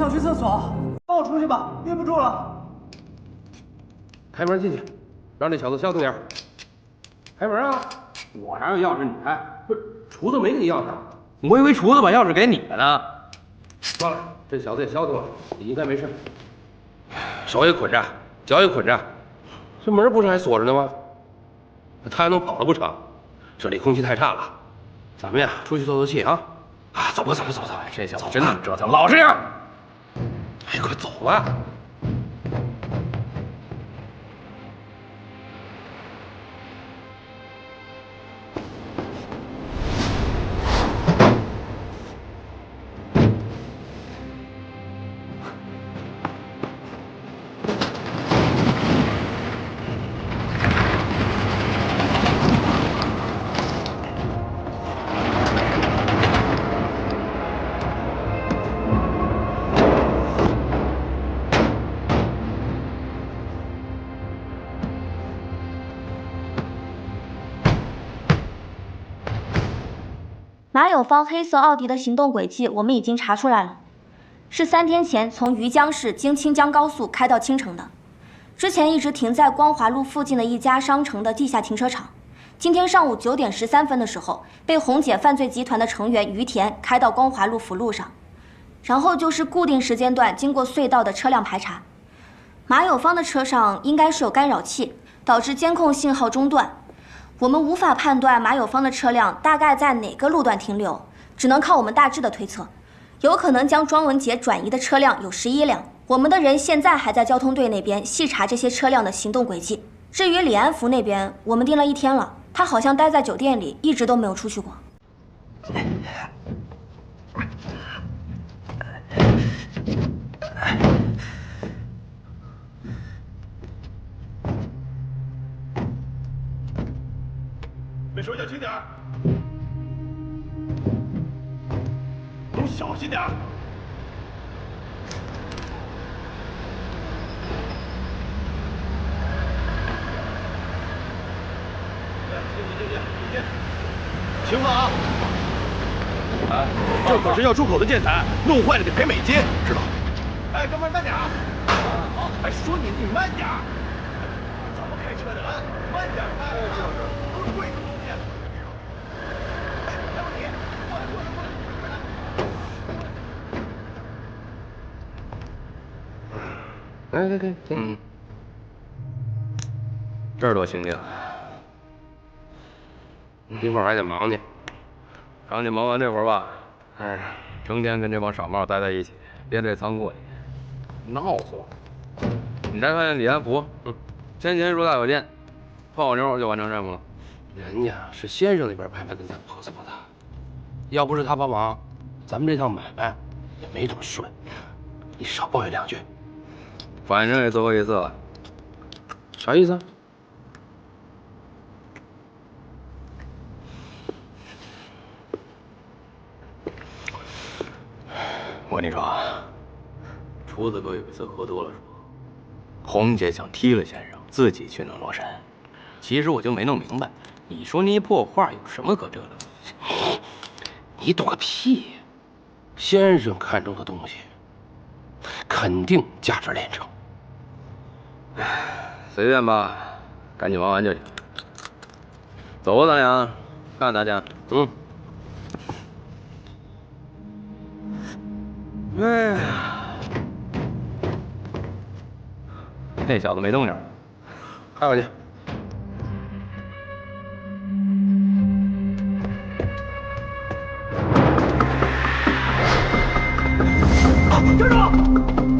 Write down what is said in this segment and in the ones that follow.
想去厕所，放我出去吧，憋不住了。开门进去，让这小子消停点。开门啊！我哪有钥匙你开？不是，厨子没给你钥匙。我以为厨子把钥匙给你了呢。算了，这小子也消停了，你应该没事。手也捆着，脚也捆着，这门不是还锁着呢吗？他还能跑了不成？这里空气太差了，咱们呀出去透透气啊！啊，走吧走吧走吧，这小子真能折腾，老实点。哎，快走吧！马有芳黑色奥迪的行动轨迹我们已经查出来了，是3天前从余江市经清江高速开到青城的，之前一直停在光华路附近的一家商城的地下停车场。今天上午9点13分的时候，被红姐犯罪集团的成员于田开到光华路辅路上，然后就是固定时间段经过隧道的车辆排查。马有芳的车上应该是有干扰器，导致监控信号中断。我们无法判断马有芳的车辆大概在哪个路段停留，只能靠我们大致的推测，有可能将庄文杰转移的车辆有11辆。我们的人现在还在交通队那边细查这些车辆的行动轨迹。至于李安福那边，我们盯了1天了，他好像待在酒店里，一直都没有出去过。别手脚轻点儿，都小心点儿。行了啊！哎，这可是要出口的建材，弄坏了得赔美金，知道？哎，哥们儿慢点啊！好，还说你慢点儿。怎么开车的啊？慢点开！都是贵的东西。哎，还有你，过来过来过来，快来！给。这儿多清静。一会儿还得忙去。刚你忙完这会儿吧，哎，成天跟这帮傻帽待在一起，憋这仓库里，闹死我！你再看见李安福，先前入大酒店，泡妞就完成任务了。人家是先生那边派来跟咱婆子婆的，要不是他帮忙，咱们这趟买卖也没这么顺。你少抱怨2句。反正也最后一次了。啥意思啊？我跟你说啊，厨子哥有一次喝多了说，红姐想踢了先生，自己去弄罗山。其实我就没弄明白，你说那破画有什么可折腾？你懂个屁！先生看中的东西，肯定价值连城。随便吧，赶紧忙完就行。走吧，咱俩，看大家。哎呀，那小子没动静，开回去。站住！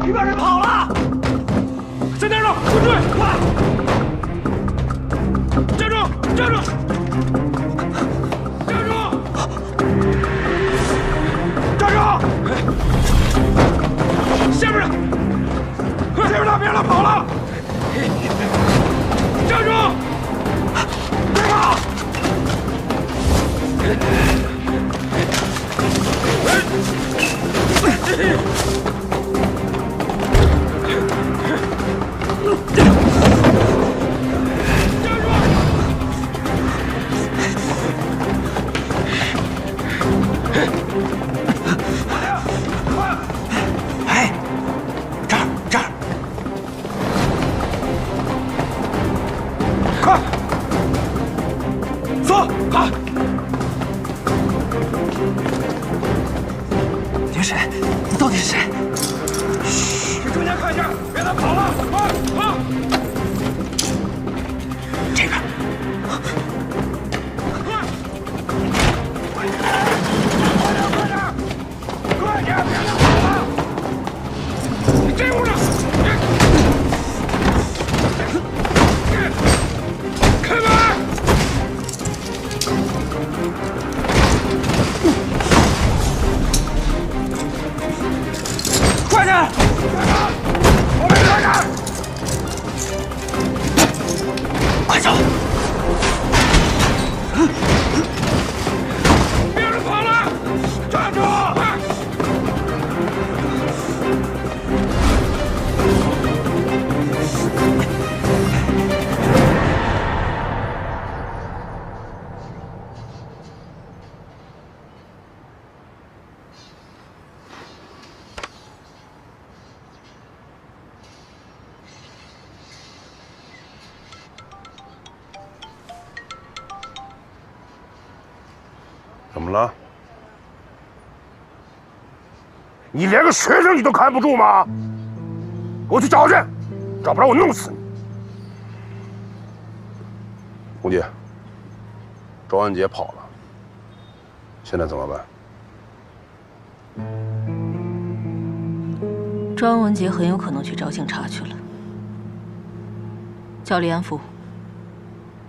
里边人跑了！在那儿呢，快追！快！站住！站住！站住！站住！下面人，快下面的，别让他跑了！站住！别跑！哎，谁？你到底是谁？去中间看一下，别让他跑了！啊！这边。快点，别让他跑了！你这屋呢？开门！快点！后面快点！快走！别让他跑了！站住！怎么了？你连个学生你都看不住吗？给我去找去，找不着我弄死你！红姐，周安杰跑了，现在怎么办？张文杰很有可能去找警察去了。叫李安福，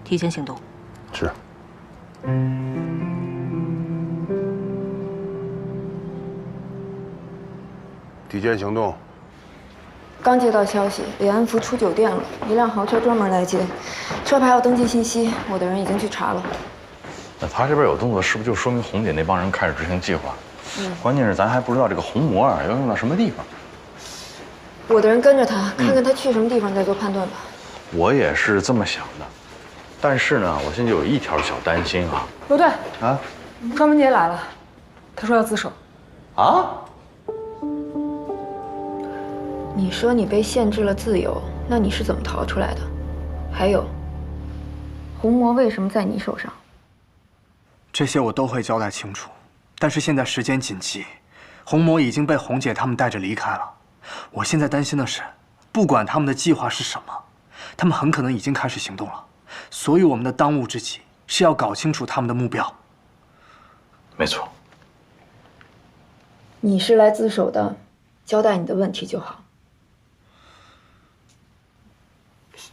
提前行动。是。提前行动。刚接到消息，李安福出酒店了，一辆豪车专门来接，车牌要登记信息，我的人已经去查了。那他这边有动作，是不是就说明红姐那帮人开始执行计划？关键是咱还不知道这个红魔要用到什么地方。我的人跟着他，看看他去什么地方再做判断吧。我也是这么想的，但是呢，我现在有一条小担心啊。刘队啊，张文杰来了，他说要自首。啊？你说你被限制了自由，那你是怎么逃出来的？还有，红魔为什么在你手上？这些我都会交代清楚，但是现在时间紧急，红魔已经被红姐他们带着离开了。我现在担心的是，不管他们的计划是什么，他们很可能已经开始行动了。所以我们的当务之急是要搞清楚他们的目标。没错。你是来自首的，交代你的问题就好。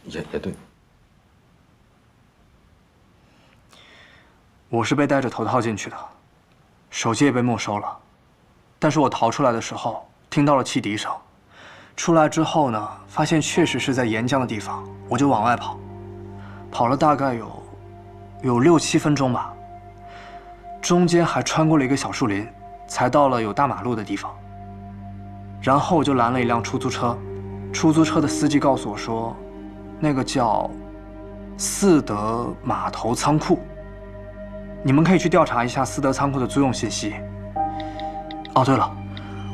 也对。我是被戴着头套进去的，手机也被没收了，但是我逃出来的时候听到了汽笛声，出来之后呢，发现确实是在沿江的地方，我就往外跑，跑了大概有6、7分钟吧，中间还穿过了一个小树林，才到了有大马路的地方。然后我就拦了一辆出租车，出租车的司机告诉我说，那个叫四德码头仓库。你们可以去调查一下四德仓库的租用信息。哦，对了，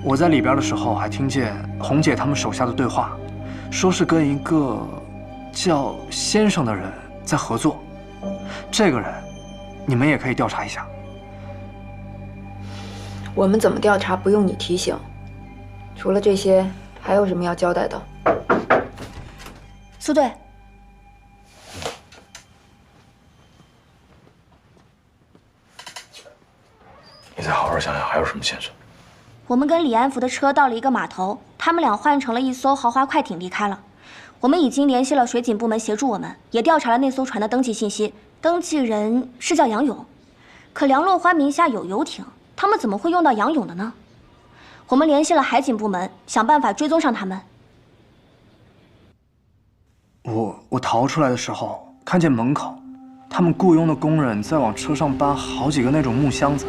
我在里边的时候还听见红姐他们手下的对话，说是跟一个叫先生的人在合作。这个人，你们也可以调查一下。我们怎么调查不用你提醒。除了这些，还有什么要交代的？苏队，你再好好想想还有什么线索。我们跟李安福的车到了一个码头，他们俩换成了一艘豪华快艇离开了。我们已经联系了水警部门协助我们，也调查了那艘船的登记信息，登记人是叫杨勇。可梁落花名下有游艇，他们怎么会用到杨勇的呢？我们联系了海警部门，想办法追踪上他们。我逃出来的时候，看见门口，他们雇佣的工人在往车上搬好几个那种木箱子，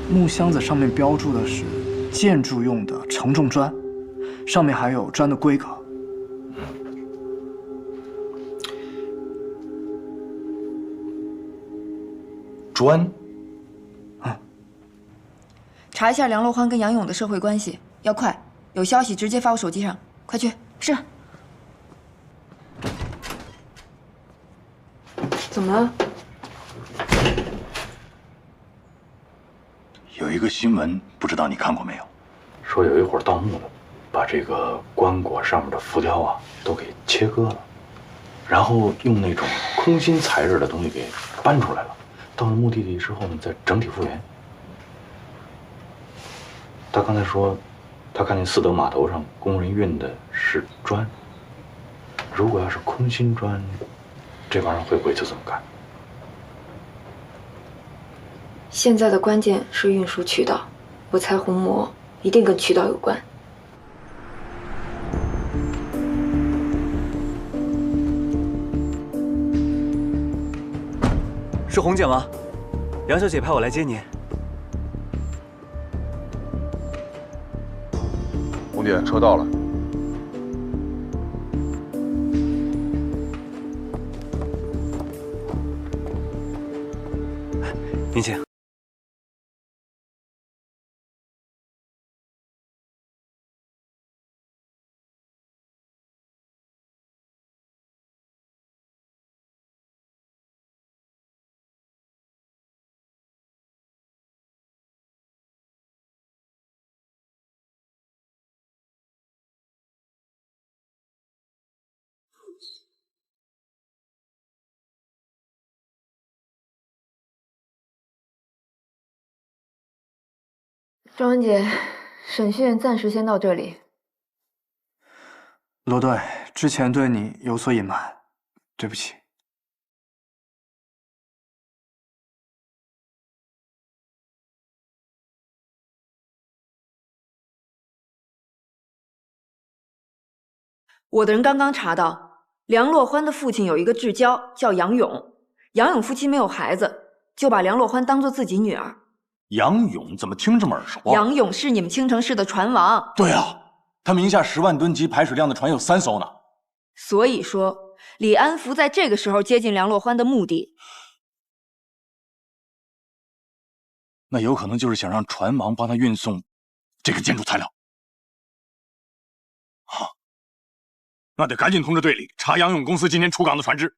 木箱子上面标注的是建筑用的承重砖，上面还有砖的规格。砖。查一下梁洛欢跟杨勇的社会关系，要快，有消息直接发我手机上，快去。是。怎么了？有一个新闻，不知道你看过没有？说有一伙盗墓的，把这个棺椁上面的浮雕啊都给切割了，然后用那种空心材质的东西给搬出来了。到了墓地里之后呢，再整体复原。他刚才说，他看见四德码头上工人运的是砖。如果要是空心砖，这帮人会不会就这么干？现在的关键是运输渠道，我猜红魔一定跟渠道有关。是红姐吗？杨小姐派我来接您。红姐，车到了。您请。庄文杰，审讯暂时先到这里。罗队，之前对你有所隐瞒，对不起。我的人刚刚查到，梁洛欢的父亲有一个至交叫杨勇，杨勇夫妻没有孩子，就把梁洛欢当做自己女儿。杨勇怎么听这么耳熟啊？杨勇是你们青城市的船王。对啊，他名下10万吨级排水量的船有3艘呢。所以说，李安福在这个时候接近梁洛欢的目的，那有可能就是想让船王帮他运送这个建筑材料。啊，那得赶紧通知队里查杨勇公司今天出港的船只。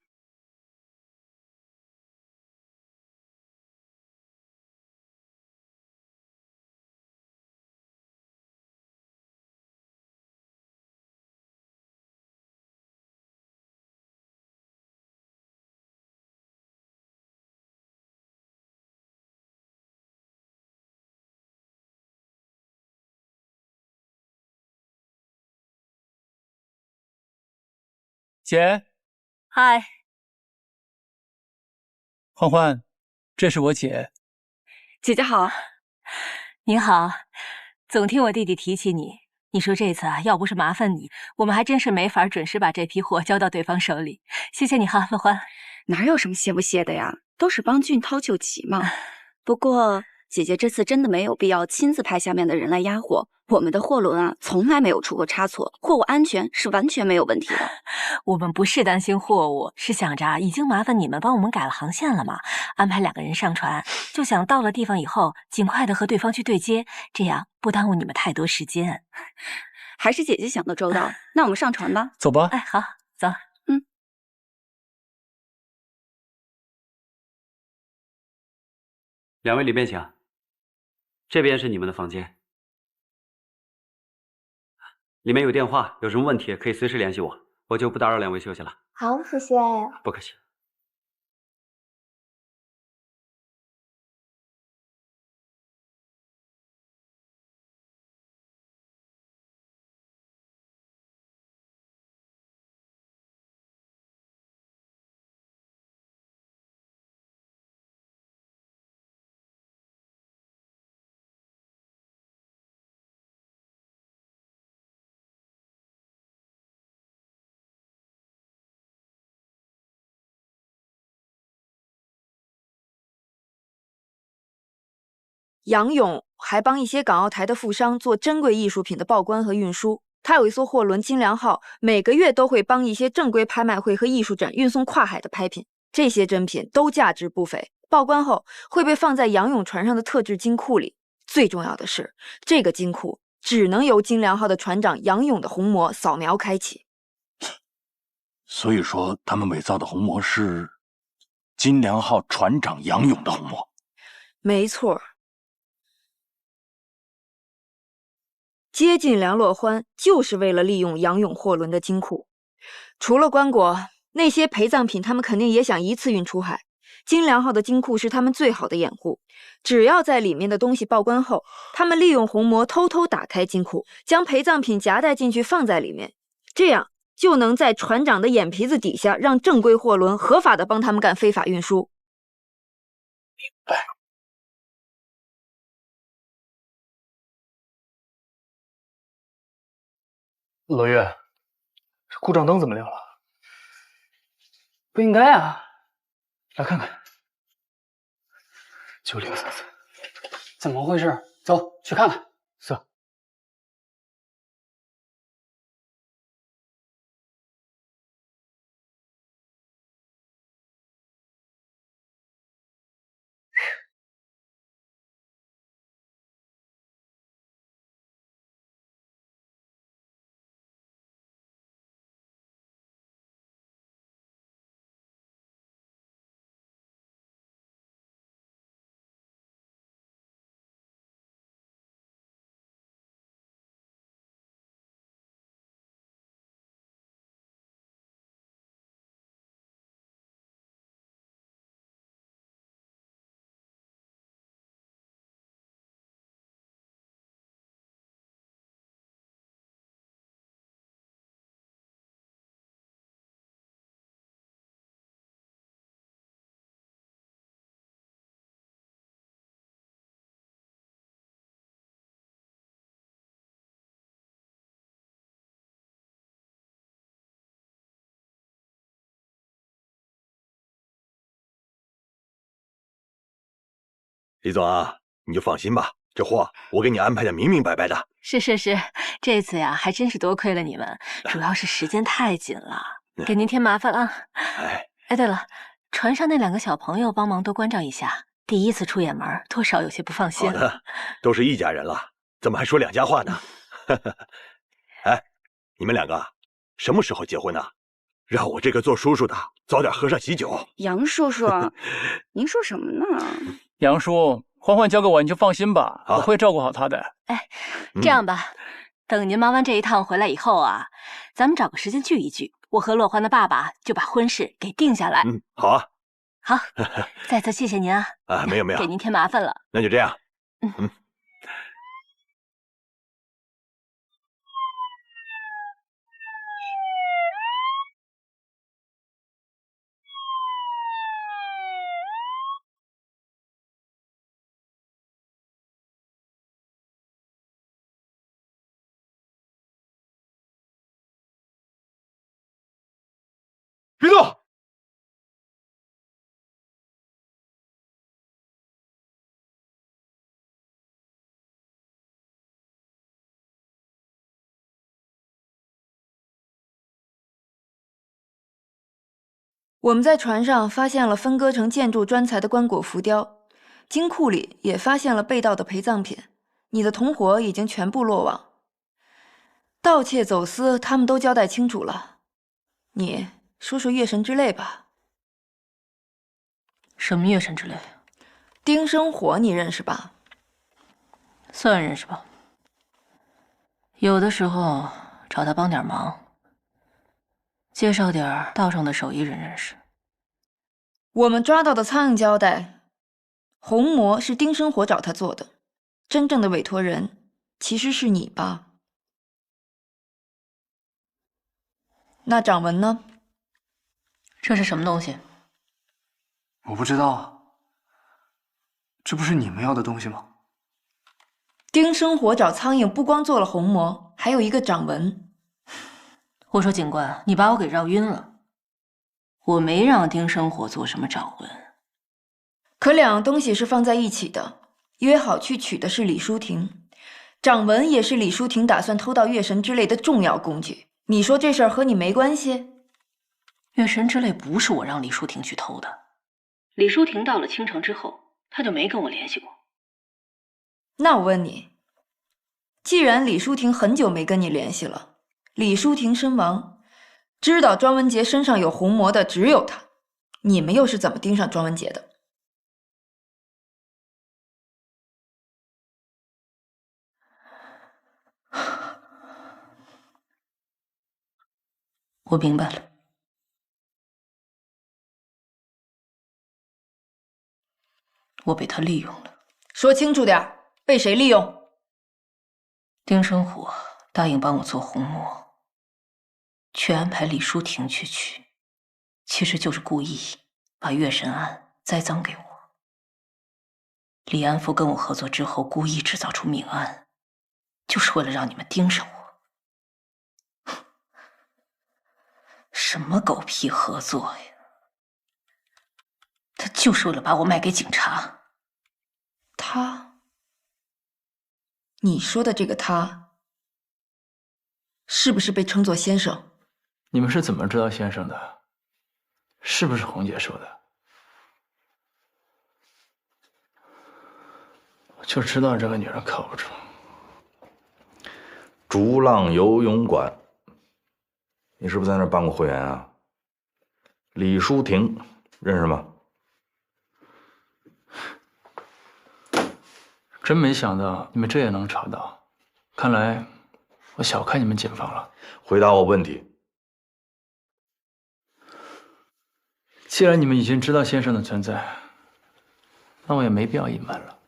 姐，嗨，欢欢，这是我姐。姐姐好。你好，总听我弟弟提起你。你说这次啊，要不是麻烦你，我们还真是没法准时把这批货交到对方手里。谢谢你哈，乐欢。哪有什么谢不谢的呀，都是帮俊涛救急嘛。不过姐姐这次真的没有必要亲自派下面的人来压货。我们的货轮啊，从来没有出过差错，货物安全是完全没有问题的。我们不是担心货物，是想着已经麻烦你们帮我们改了航线了嘛，安排2个人上船，就想到了地方以后，尽快的和对方去对接，这样不耽误你们太多时间。还是姐姐想的周到。那我们上船吧。走吧。哎，好，走。2位里面请，这边是你们的房间。里面有电话，有什么问题可以随时联系我，我就不打扰2位休息了。好，谢谢。不客气。杨勇还帮一些港澳台的富商做珍贵艺术品的报关和运输。他有一艘货轮金良号，每个月都会帮一些正规拍卖会和艺术展运送跨海的拍品，这些珍品都价值不菲。报关后会被放在杨勇船上的特制金库里。最重要的是，这个金库只能由金良号的船长杨勇的红魔扫描开启。所以说，他们伪造的红魔是金良号船长杨勇的红魔。没错。接近梁洛欢就是为了利用杨勇货轮的金库。除了棺椁，那些陪葬品他们肯定也想一次运出海。金良号的金库是他们最好的掩护，只要在里面的东西报关后，他们利用红魔偷偷打开金库，将陪葬品夹带进去放在里面，这样就能在船长的眼皮子底下让正规货轮合法的帮他们干非法运输。明白。罗月，故障灯怎么亮了？不应该啊。来看看。9034，怎么回事？走去看看。是。李总啊，你就放心吧，这货我给你安排的明明白白的。是，这次呀还真是多亏了你们，主要是时间太紧了，给您添麻烦了。哎，对了，船上那2个小朋友帮忙多关照一下，第一次出远门，多少有些不放心。好的，都是一家人了，怎么还说两家话呢？哎，你们2个什么时候结婚呢？让我这个做叔叔的早点喝上喜酒。杨叔叔，您说什么呢？杨叔，欢欢交给我，你就放心吧，我会照顾好她的。哎，这样吧，等您忙完这一趟回来以后啊，咱们找个时间聚一聚，我和洛欢的爸爸就把婚事给定下来。好啊。好，再次谢谢您啊。没有，给您添麻烦了。那就这样。别动！我们在船上发现了分割成建筑砖材的棺椁浮雕，金库里也发现了被盗的陪葬品。你的同伙已经全部落网，盗窃走私他们都交代清楚了。你说说月神之泪吧。什么月神之泪？丁生火你认识吧？算认识吧。有的时候找他帮点忙，介绍点道上的手艺人认识。我们抓到的苍蝇胶带，红魔是丁生火找他做的，真正的委托人其实是你吧？那掌纹呢？这是什么东西？我不知道，这不是你们要的东西吗？丁生火找苍蝇不光做了红魔，还有一个掌纹。我说警官，你把我给绕晕了。我没让丁生火做什么掌纹。可2样东西是放在一起的，约好去取的是李淑婷，掌纹也是李淑婷打算偷到月神之泪的重要工具。你说这事儿和你没关系？月神之泪不是我让李淑婷去偷的。李淑婷到了青城之后，她就没跟我联系过。那我问你，既然李淑婷很久没跟你联系了，李淑婷身亡，知道庄文杰身上有红魔的只有他，你们又是怎么盯上庄文杰的？我明白了。我被他利用了。说清楚点，被谁利用？丁生虎答应帮我做红魔，却安排李淑婷去取，其实就是故意把月神案栽赃给我。李安福跟我合作之后，故意制造出命案，就是为了让你们盯上我。什么狗屁合作呀！他就是为了把我卖给警察。他？你说的这个他，是不是被称作先生？你们是怎么知道先生的？是不是红姐说的？我就知道这个女人靠不住。逐浪游泳馆，你是不是在那儿办过会员啊？李淑婷，认识吗？真没想到你们这也能查到，看来我小看你们警方了。回答我问题。既然你们已经知道先生的存在，那我也没必要隐瞒了。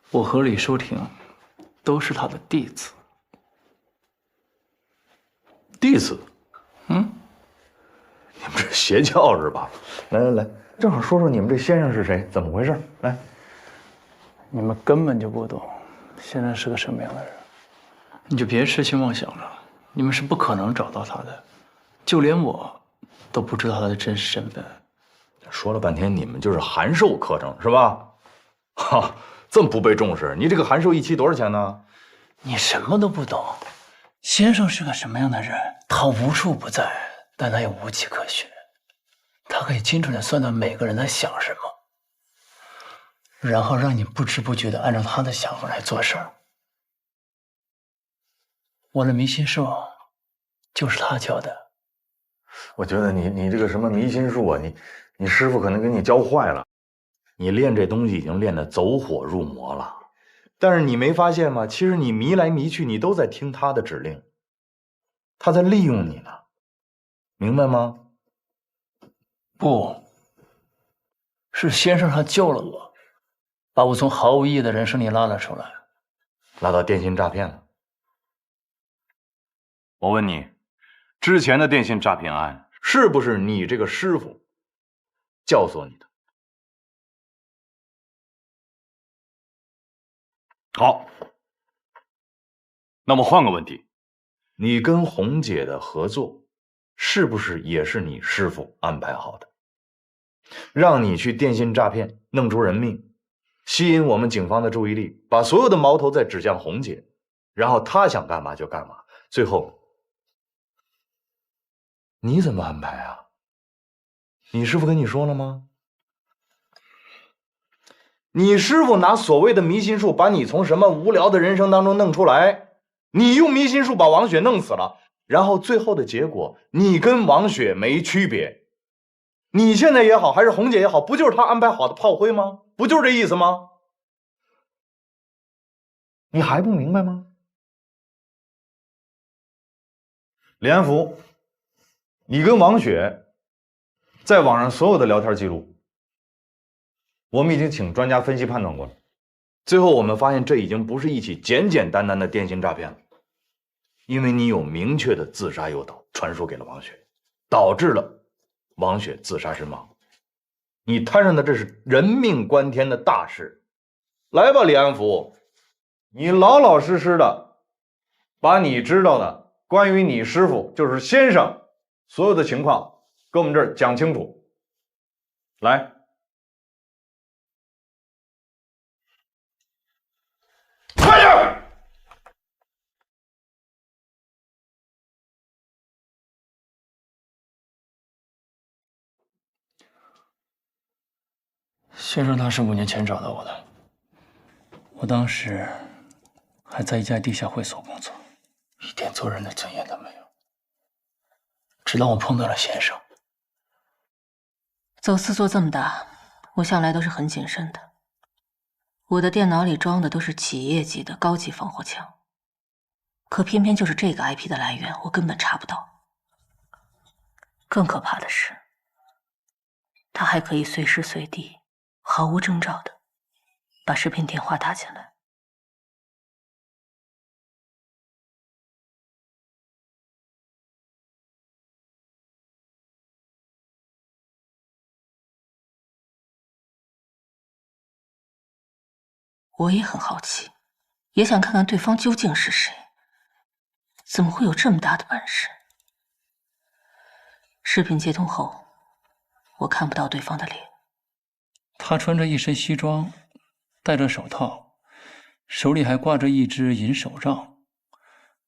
我和李淑婷都是他的弟子。弟子？嗯，你们这邪教是吧？来来来，正好说说你们这先生是谁，怎么回事？来。你们根本就不懂先生是个什么样的人，你就别痴心妄想了。你们是不可能找到他的，就连我都不知道他的真实身份。说了半天，你们就是函授课程是吧？哈，这么不被重视，你这个函授一期多少钱呢？你什么都不懂。先生是个什么样的人？他无处不在，但他又无迹可寻。他可以精准地算到每个人在想什么。然后让你不知不觉地按照他的想法来做事儿。我的迷心术就是他教的。我觉得你这个什么迷心术啊，你师傅可能给你教坏了。你练这东西已经练得走火入魔了，但是你没发现吗？其实你迷来迷去，你都在听他的指令，他在利用你呢，明白吗？不，是先生他救了我。把我从毫无意义的人生里拉了出来，拉到电信诈骗了。我问你，之前的电信诈骗案是不是你这个师傅教唆你的？好，那么换个问题，你跟红姐的合作是不是也是你师傅安排好的，让你去电信诈骗弄出人命？吸引我们警方的注意力，把所有的矛头再指向红姐，然后她想干嘛就干嘛。最后，你怎么安排啊？你师傅跟你说了吗？你师傅拿所谓的迷心术把你从什么无聊的人生当中弄出来，你用迷心术把王雪弄死了，然后最后的结果，你跟王雪没区别。你现在也好，还是红姐也好，不就是他安排好的炮灰吗？不就是这意思吗？你还不明白吗？李安福，你跟王雪在网上所有的聊天记录，我们已经请专家分析判断过了。最后我们发现，这已经不是一起简简单单的电信诈骗了，因为你有明确的自杀诱导传输给了王雪，导致了王雪自杀身亡。你摊上的这是人命关天的大事，来吧，李安福，你老老实实的把你知道的关于你师傅就是先生所有的情况跟我们这儿讲清楚。来，快点！先生他是5年前找到我的，我当时还在一家地下会所工作，一点做人的尊严都没有。直到我碰到了先生。走私做这么大，我向来都是很谨慎的。我的电脑里装的都是企业级的高级防火墙，可偏偏就是这个 IP 的来源，我根本查不到。更可怕的是，他还可以随时随地、毫无征兆的把视频电话打进来。我也很好奇，也想看看对方究竟是谁，怎么会有这么大的本事？视频接通后，我看不到对方的脸。他穿着一身西装，戴着手套，手里还挂着一只银手杖。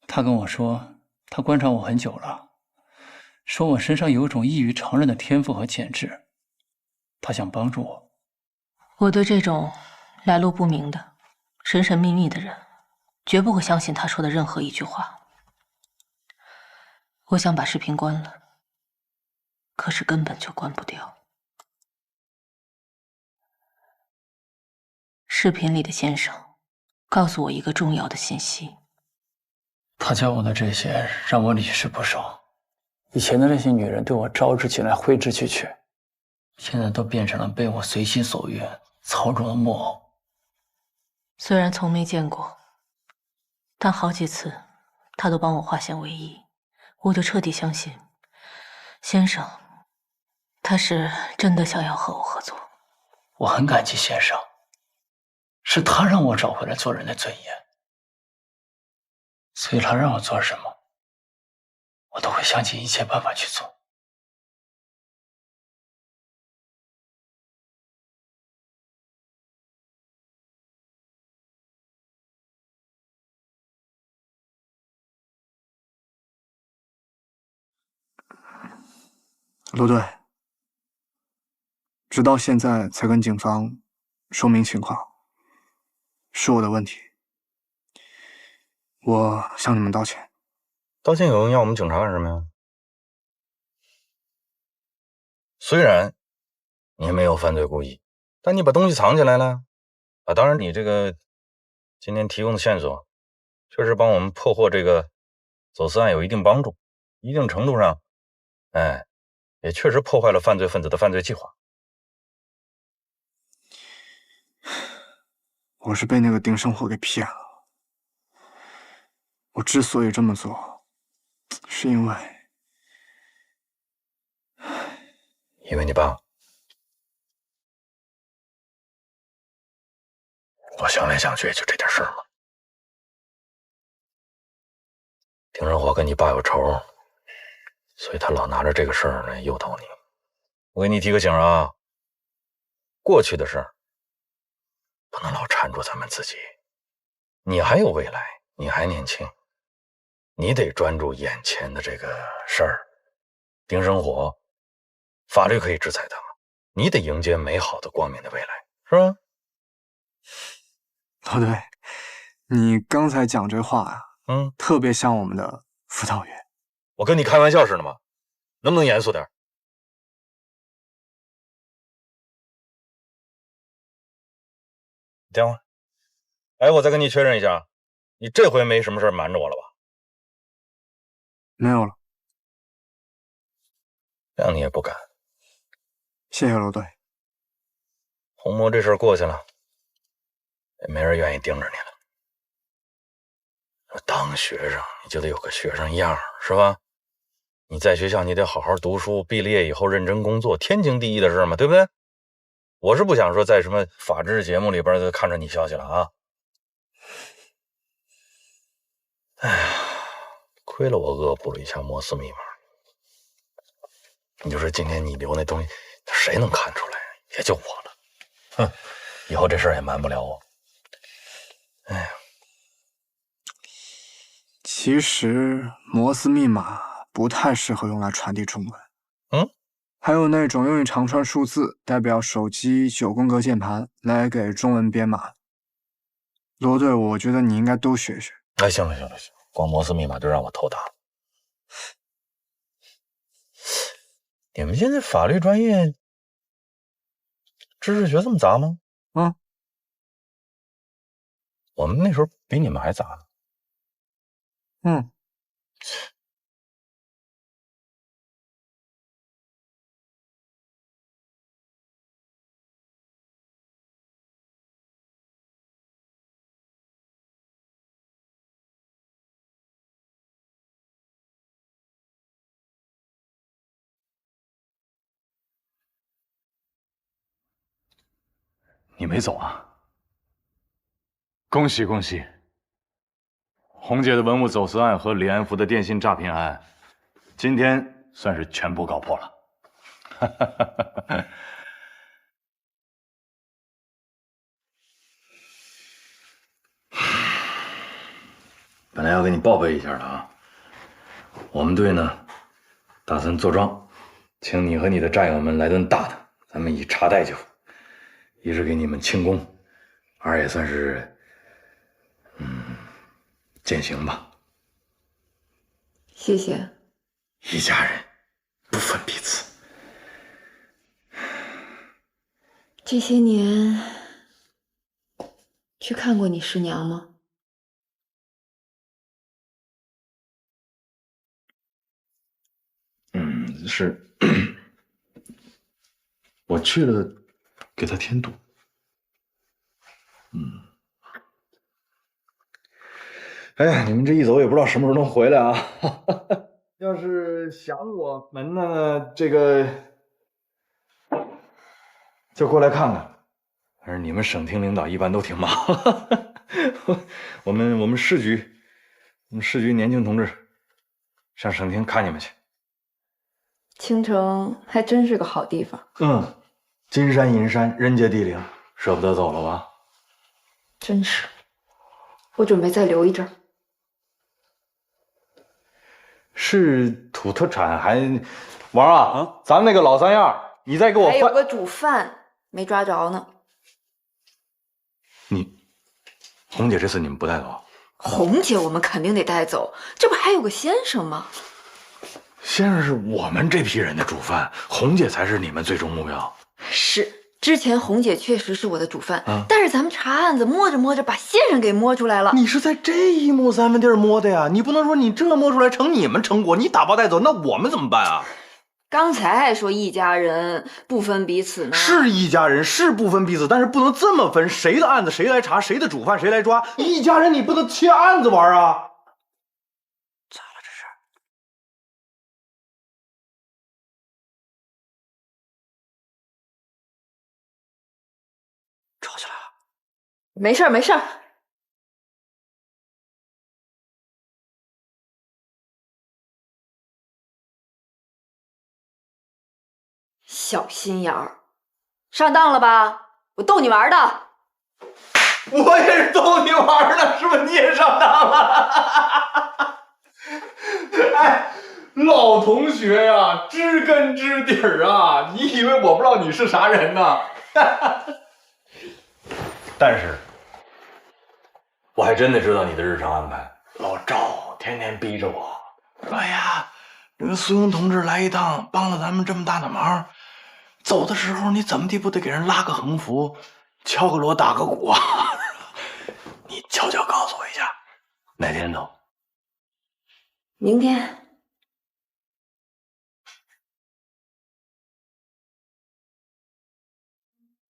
他跟我说，他观察我很久了，说我身上有一种异于常人的天赋和潜质，他想帮助我。我对这种来路不明的、神神秘秘的人，绝不会相信他说的任何一句话。我想把视频关了，可是根本就关不掉。视频里的先生告诉我一个重要的信息。他教我的这些让我屡试不爽。以前的那些女人对我招之即来，挥之即去，现在都变成了被我随心所欲操纵的木偶。虽然从没见过，但好几次他都帮我化险为夷，我就彻底相信先生他是真的想要和我合作。我很感激先生，是他让我找回了做人的尊严，所以他让我做什么，我都会想尽一切办法去做。罗队，直到现在才跟警方说明情况，是我的问题，我向你们道歉。道歉有用，要我们警察干什么呀？虽然你没有犯罪故意，但你把东西藏起来了啊！当然，你这个今天提供的线索，确实帮我们破获这个走私案有一定帮助，一定程度上，也确实破坏了犯罪分子的犯罪计划。我是被那个丁生火给骗了。我之所以这么做，是因为你爸。我想来想去也就这点事儿嘛。丁生火跟你爸有仇，所以他老拿着这个事儿来诱导你。我给你提个醒啊，过去的事儿不能老缠住咱们自己。你还有未来，你还年轻，你得专注眼前的这个事儿。丁生火，法律可以制裁他，你得迎接美好的光明的未来，是吧？罗队，你刚才讲这话啊，特别像我们的辅导员。我跟你开玩笑似的吗？能不能严肃点？电话。哎，我再跟你确认一下，你这回没什么事瞒着我了吧？没有了。这样你也不敢。谢谢罗队。红魔这事儿过去了，也没人愿意盯着你了。当学生你就得有个学生样，是吧？你在学校你得好好读书，毕了业以后认真工作，天经地义的事嘛，对不对？我是不想说在什么法制节目里边看着你消息了啊。哎呀，亏了我恶补了一下摩斯密码。你就说今天你留那东西，谁能看出来？也就我了。哼，以后这事儿也瞒不了我。哎呀，其实摩斯密码不太适合用来传递中文。还有那种用一长串数字代表手机9宫格键盘来给中文编码。罗队，我觉得你应该都学学。哎，行了，光摩斯密码就让我头大了。你们现在法律专业知识学这么杂吗？我们那时候比你们还杂呢。你没走啊？恭喜恭喜！红姐的文物走私案和李安福的电信诈骗案，今天算是全部搞破了。本来要给你报备一下的啊，我们队呢打算坐庄，请你和你的战友们来顿大的，咱们以茶代酒，一是给你们庆功，二也算是践行吧。谢谢。一家人，不分彼此。这些年去看过你师娘吗？是，我去了，给她添堵。哎呀，你们这一走也不知道什么时候能回来啊！要是想我们呢，这个就过来看看。反正你们省厅领导一般都挺忙，我们市局年轻同志上省厅看你们去。青城还真是个好地方。金山银山，人杰地灵，舍不得走了吧？真是，我准备再留一阵儿。是土特产还王啊？咱们那个老三样，你再给我还有个煮饭没抓着呢。红姐这次你们不带走？红姐我们肯定得带走，这不还有个先生吗？先生是我们这批人的主犯，红姐才是你们最终目标。是，之前红姐确实是我的主犯，但是咱们查案子摸着摸着把先生给摸出来了。你是在这一亩三分地儿摸的呀？你不能说你这摸出来成你们成果，你打包带走，那我们怎么办啊？刚才还说一家人不分彼此呢。是一家人，是不分彼此，但是不能这么分，谁的案子谁来查，谁的主犯谁来抓。一家人你不能切案子玩啊！咋了这是？吵起来了？没事儿没事儿。小心眼儿，上当了吧？我逗你玩的。我也是逗你玩的，是不是你也上当了？哎，老同学呀，知根知底儿啊！你以为我不知道你是啥人呢？但是，我还真的知道你的日常安排。老赵天天逼着我，哎呀，那个苏勇同志来一趟，帮了咱们这么大的忙，走的时候你怎么地不得给人拉个横幅，敲个锣，打个鼓啊？你悄悄告诉我一下，哪天走？明天。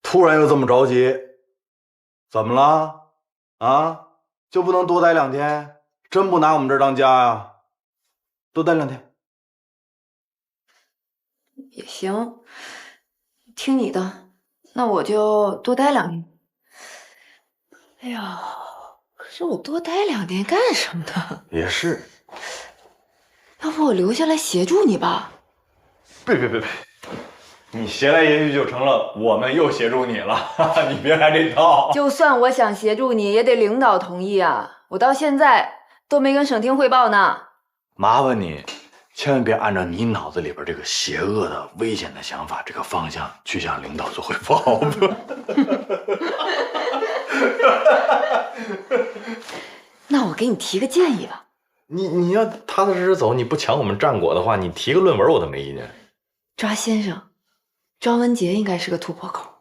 突然又这么着急，怎么了？啊，就不能多待2天？真不拿我们这儿当家呀？多待2天也行，听你的，那我就多待2天。哎呀，可是我多待2天干什么呢？也是，要不我留下来协助你吧？别，你协来协去就成了我们又协助你了，你别来这套。就算我想协助你，也得领导同意啊！我到现在都没跟省厅汇报呢。麻烦你，千万别按照你脑子里边这个邪恶的、危险的想法这个方向去向领导做汇报。那我给你提个建议吧。你要踏踏实实走，你不抢我们战果的话，你提个论文我都没意见。抓先生，庄文杰应该是个突破口。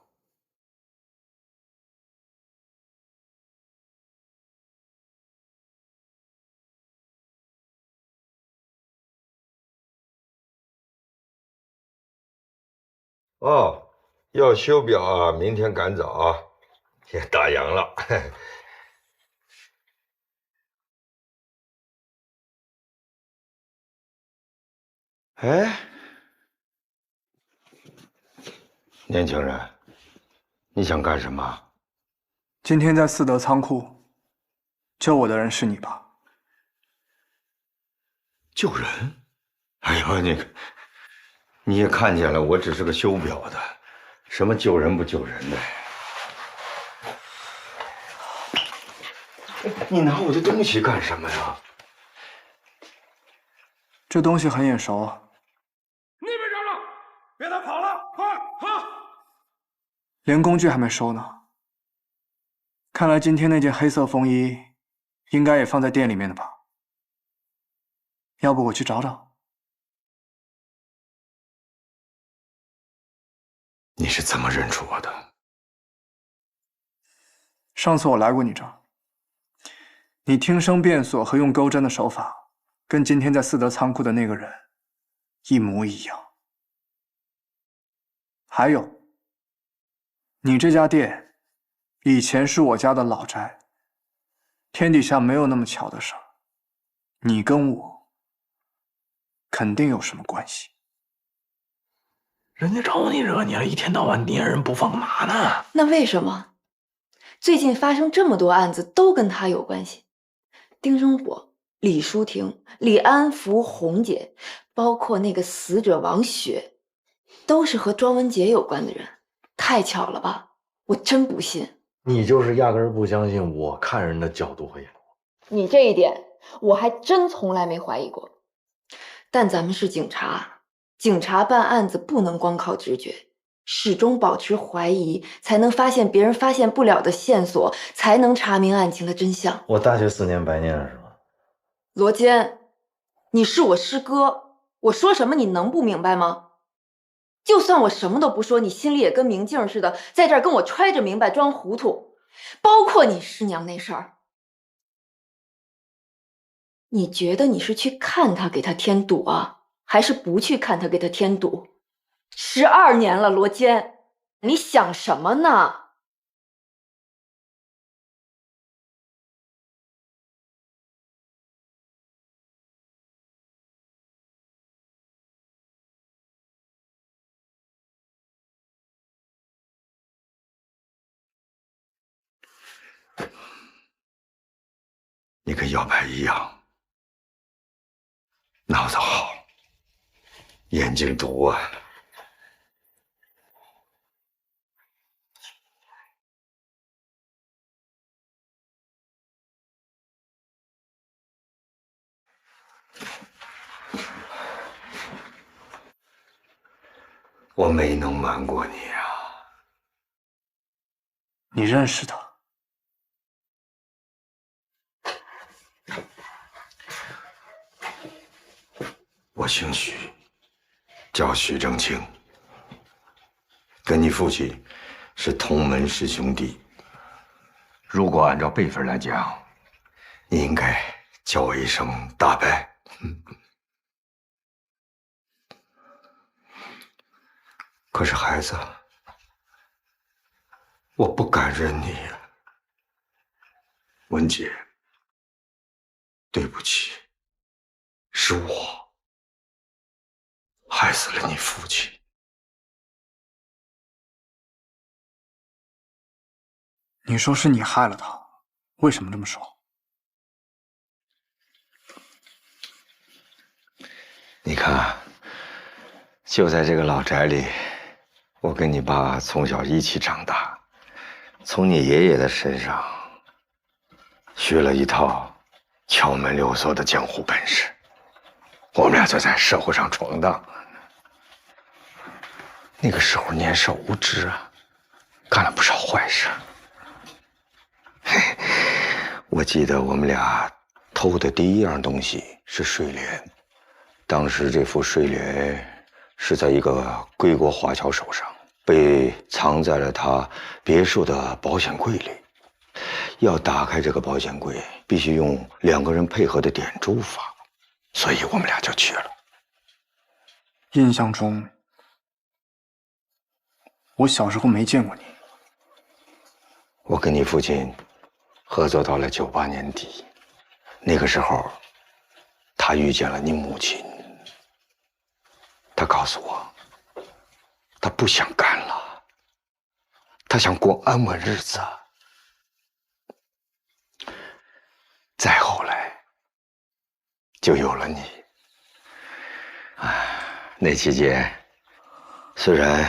哦，要修表啊，明天赶早啊，也打烊了。哎，年轻人，你想干什么？今天在四德仓库救我的人是你吧？救人？哎呦，你也看见了，我只是个修表的，什么救人不救人的？你拿我的东西干什么呀？这东西很眼熟啊。那边找找，别他跑了，快跑！连工具还没收呢。看来今天那件黑色风衣应该也放在店里面的吧？要不我去找找。你是怎么认出我的？上次我来过你这儿，你听声辨锁和用钩针的手法，跟今天在四德仓库的那个人一模一样。还有，你这家店以前是我家的老宅，天底下没有那么巧的事儿，你跟我肯定有什么关系。人家找你惹你了，一天到晚撵人不放，干嘛呢？那为什么最近发生这么多案子都跟他有关系？丁生火、李淑婷、李安福、红姐，包括那个死者王雪，都是和庄文杰有关的人，太巧了吧？我真不信。你就是压根儿不相信我看人的角度和眼光。你这一点我还真从来没怀疑过。但咱们是警察，警察办案子不能光靠直觉，始终保持怀疑，才能发现别人发现不了的线索，才能查明案情的真相。我大学4年白念了是吗？罗坚，你是我师哥，我说什么你能不明白吗？就算我什么都不说，你心里也跟明镜似的，在这儿跟我揣着明白装糊涂。包括你师娘那事儿，你觉得你是去看他给他添堵啊，还是不去看他给他添堵？12年了，罗坚，你想什么呢？你跟小白一样，脑子好，眼睛毒啊！我没能瞒过你啊！你认识他？我姓许，叫许正清，跟你父亲是同门师兄弟。如果按照辈分来讲，你应该叫我一声大伯。可是孩子，我不敢认你呀，文杰，对不起，是我害死了你父亲。你说是你害了他，为什么这么说？你看，就在这个老宅里，我跟你爸从小一起长大，从你爷爷的身上学了一套敲门溜锁的江湖本事。我们俩就在社会上闯荡。那个时候年少无知啊，干了不少坏事。我记得我们俩偷的第一样东西是睡莲，当时这副睡莲是在一个归国华侨手上，被藏在了他别墅的保险柜里。要打开这个保险柜，必须用2个人配合的点珠法，所以我们俩就去了。印象中，我小时候没见过你。我跟你父亲合作到了98年底，那个时候，他遇见了你母亲。他告诉我，他不想干了，他想过安稳日子。再后来，就有了你。那期间，虽然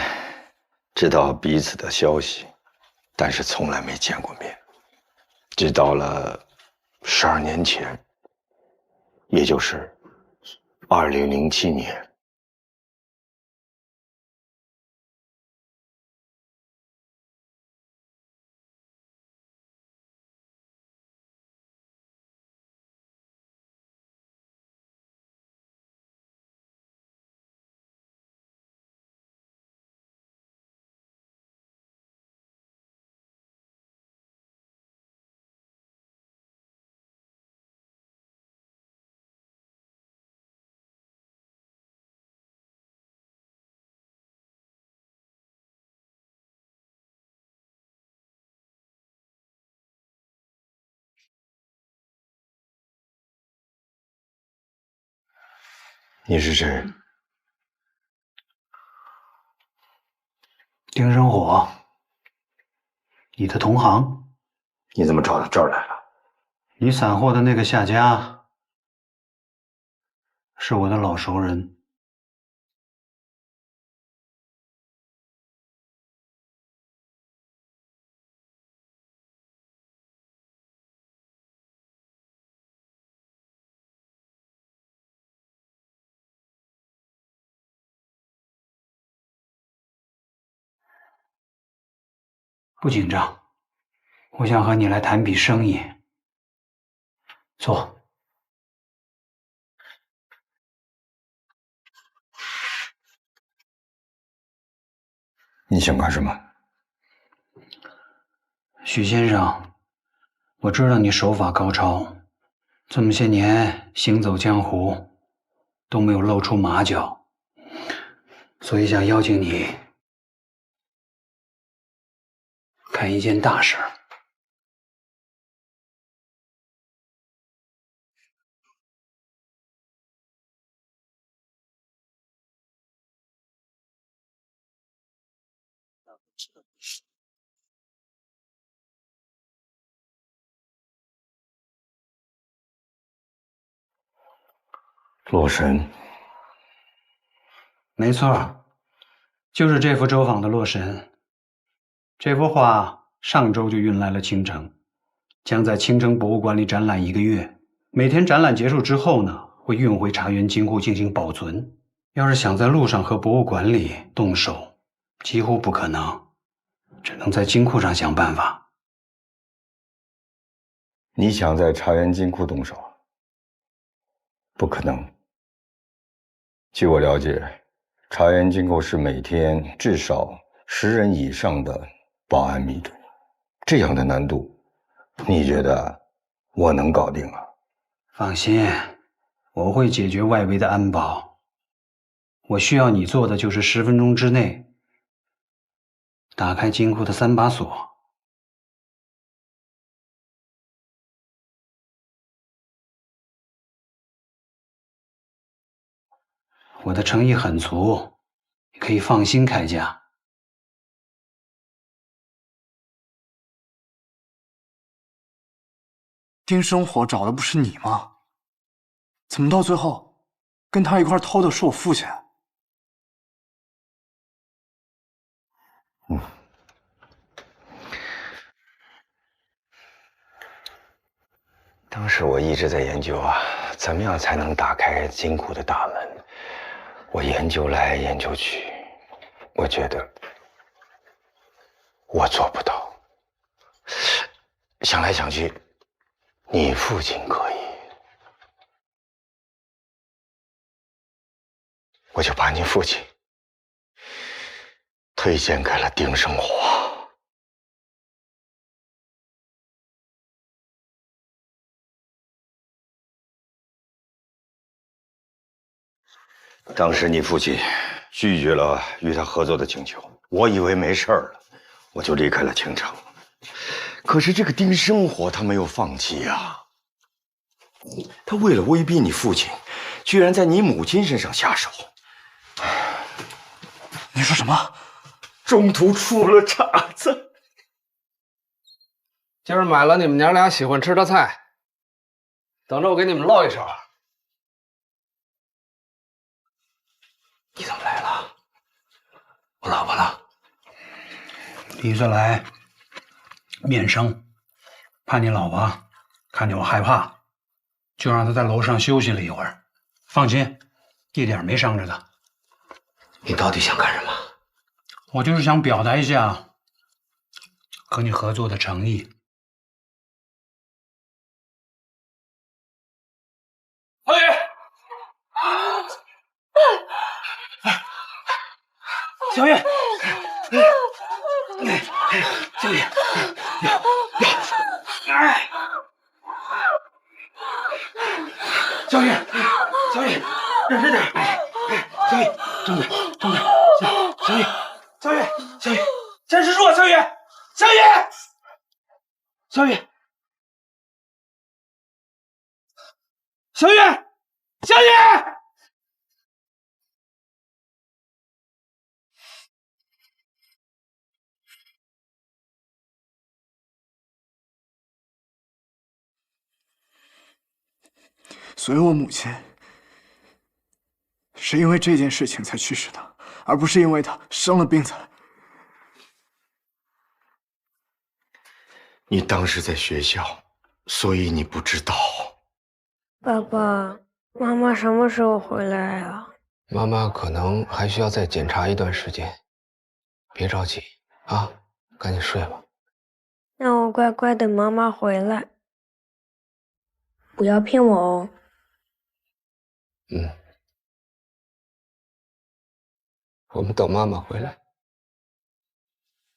知道彼此的消息，但是从来没见过面。直到了12年前，也就是2007年。你是谁？丁生火，你的同行。你怎么找到这儿来了？你散货的那个夏家，是我的老熟人。不紧张，我想和你来谈笔生意。坐。你想干什么？许先生，我知道你手法高超，这么些年行走江湖，都没有露出马脚，所以想邀请你干一件大事。洛神，没错，就是这幅周访的洛神。这幅画上周就运来了青城，将在青城博物馆里展览1个月。每天展览结束之后呢，会运回茶园金库进行保存。要是想在路上和博物馆里动手，几乎不可能，只能在金库上想办法。你想在茶园金库动手？不可能。据我了解，茶园金库是每天至少10人以上的保安密度，这样的难度，你觉得我能搞定啊？放心，我会解决外围的安保。我需要你做的就是10分钟之内打开金库的3把锁。我的诚意很足，你可以放心开价。丁生火找的不是你吗？怎么到最后跟他一块偷的是我父亲？当时我一直在研究怎么样才能打开金库的大门。我研究来研究去，我觉得我做不到。想来想去，你父亲可以，我就把你父亲推荐给了丁生火。当时你父亲拒绝了与他合作的请求，我以为没事了，我就离开了青城。可是这个丁生火他没有放弃呀，他为了威逼你父亲，居然在你母亲身上下手。你说什么？中途出了岔子。今儿买了你们娘俩喜欢吃的菜，等着我给你们烙一手。你怎么来了？我老婆呢？李子来面生，怕你老婆看见我害怕，就让她在楼上休息了一会儿。放心，一点没伤着她。你到底想干什么？我就是想表达一下和你合作的诚意。小月，小月，小月，小月，认真点！小月，张嘴，张嘴，小月，小月，小月，坚持住啊！小月，小月，小月，小月，小月。所以我母亲是因为这件事情才去世的，而不是因为她生了病才。你当时在学校，所以你不知道。爸爸妈妈什么时候回来啊？妈妈可能还需要再检查一段时间，别着急啊，赶紧睡吧。那我乖乖等妈妈回来，不要骗我哦。我们等妈妈回来。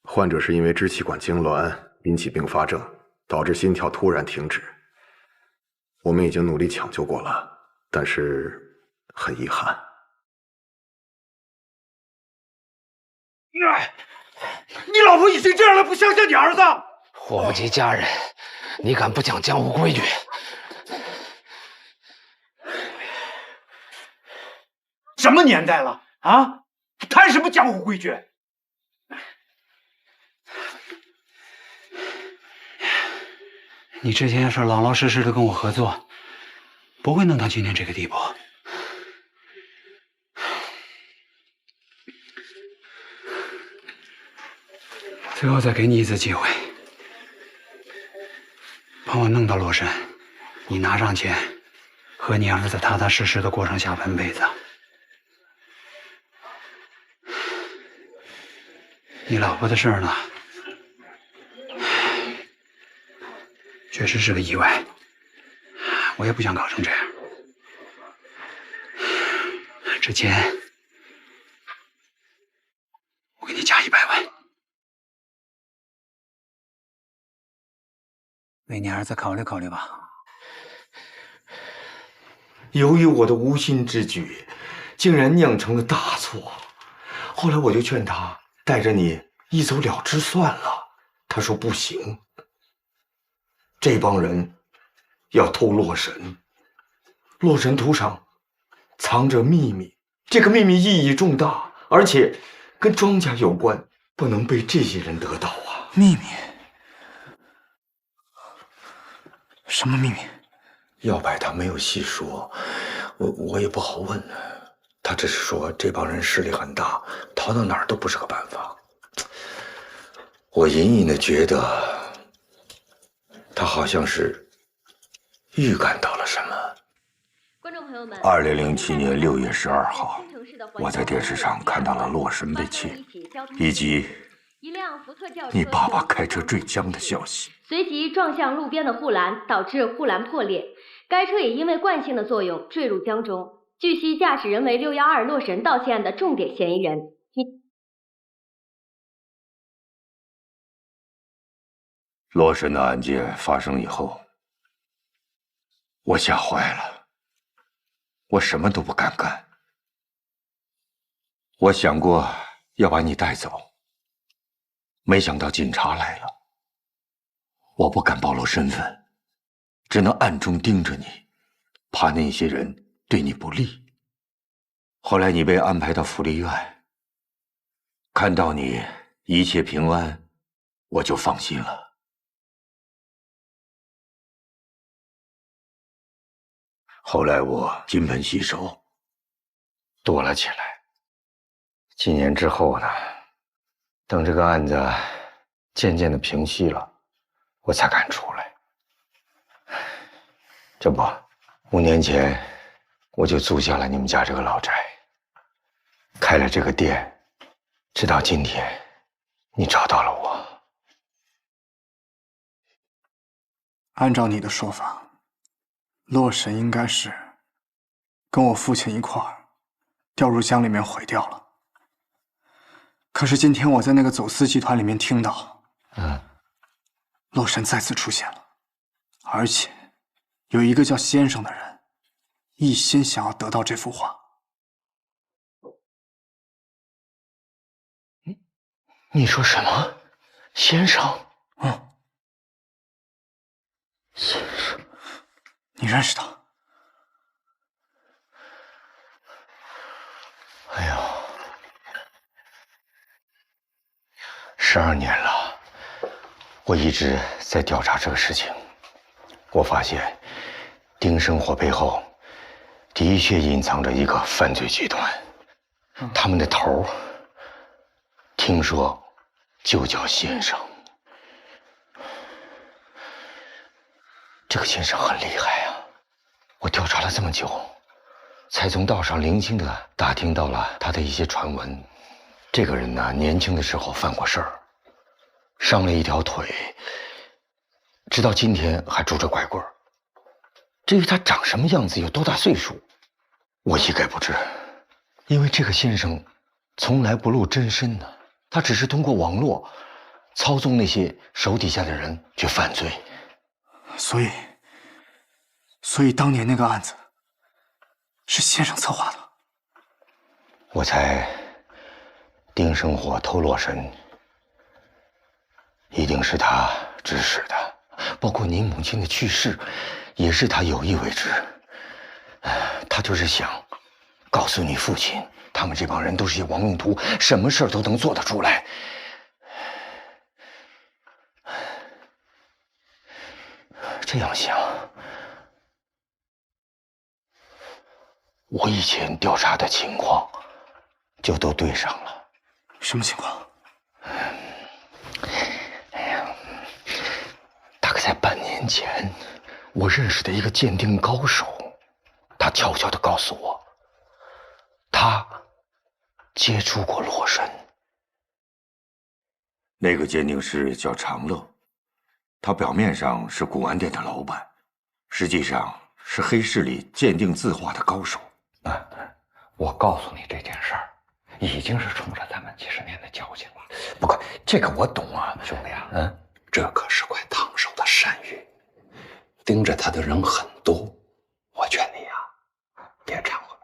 患者是因为支气管痉挛引起并发症，导致心跳突然停止。我们已经努力抢救过了，但是很遗憾。你老婆已经这样了，不相信你儿子？祸不及家人，你敢不讲江湖规矩？什么年代了啊？谈什么江湖规矩？你之前要是老老实实的跟我合作，不会弄到今天这个地步。最后再给你一次机会，帮我弄到洛神，你拿上钱，和你儿子踏踏实实的过上下半辈子。你老婆的事儿呢，确实是个意外，我也不想搞成这样。这钱我给你加100万，为你儿子考虑考虑吧。由于我的无心之举，竟然酿成了大错。后来我就劝他带着你一走了之算了，他说不行。这帮人要偷洛神，洛神图上藏着秘密，这个秘密意义重大，而且跟庄家有关，不能被这些人得到啊！秘密？什么秘密？要白他没有细说，我也不好问呢。他只是说这帮人势力很大，逃到哪儿都不是个办法。我隐隐的觉得，他好像是预感到了什么。观众朋友们2007年6月12号，我在电视上看到了洛神被窃，以及你爸爸开车坠江的消息。随即撞向路边的护栏，导致护栏破裂。该车也因为惯性的作用坠入江中。据悉，驾驶人为612洛神盗窃案的重点嫌疑人。洛神的案件发生以后，我吓坏了，我什么都不敢干。我想过要把你带走，没想到警察来了，我不敢暴露身份，只能暗中盯着你，怕那些人对你不利。后来你被安排到福利院，看到你一切平安，我就放心了。后来我金盆洗手，躲了起来。几年之后呢，等这个案子渐渐的平息了，我才敢出来。这不，5年前我就租下了你们家这个老宅，开了这个店，直到今天，你找到了我。按照你的说法，洛神应该是跟我父亲一块儿掉入江里面毁掉了。可是今天我在那个走私集团里面听到，洛神再次出现了，而且有一个叫先生的人一心想要得到这幅画。你说什么？先生？先生，你认识他？哎呦，12年了，我一直在调查这个事情。我发现丁生火背后的确隐藏着一个犯罪集团，他们的头听说就叫先生。这个先生很厉害啊！我调查了这么久，才从道上零星的打听到了他的一些传闻。这个人呢，年轻的时候犯过事儿，伤了一条腿，直到今天还拄着拐棍儿。至于他长什么样子，有多大岁数，我一概不知，因为这个先生从来不露真身呢，他只是通过网络操纵那些手底下的人去犯罪。所以当年那个案子是先生策划的。我猜丁生火偷洛神一定是他指使的，包括您母亲的去世也是他有意为之。他就是想告诉你父亲，他们这帮人都是些亡命徒，什么事儿都能做得出来。这样想，我以前调查的情况就都对上了。什么情况？哎呀，大概在半年前，我认识的一个鉴定高手，他悄悄地告诉我，他接触过洛神。那个鉴定师叫长乐，他表面上是古玩店的老板，实际上是黑市里鉴定字画的高手。我告诉你这件事儿，已经是冲着咱们几十年的交情了。不过这个我懂啊，兄弟啊，这可是块烫手的山芋，盯着他的人很多。我劝你呀，别掺和了。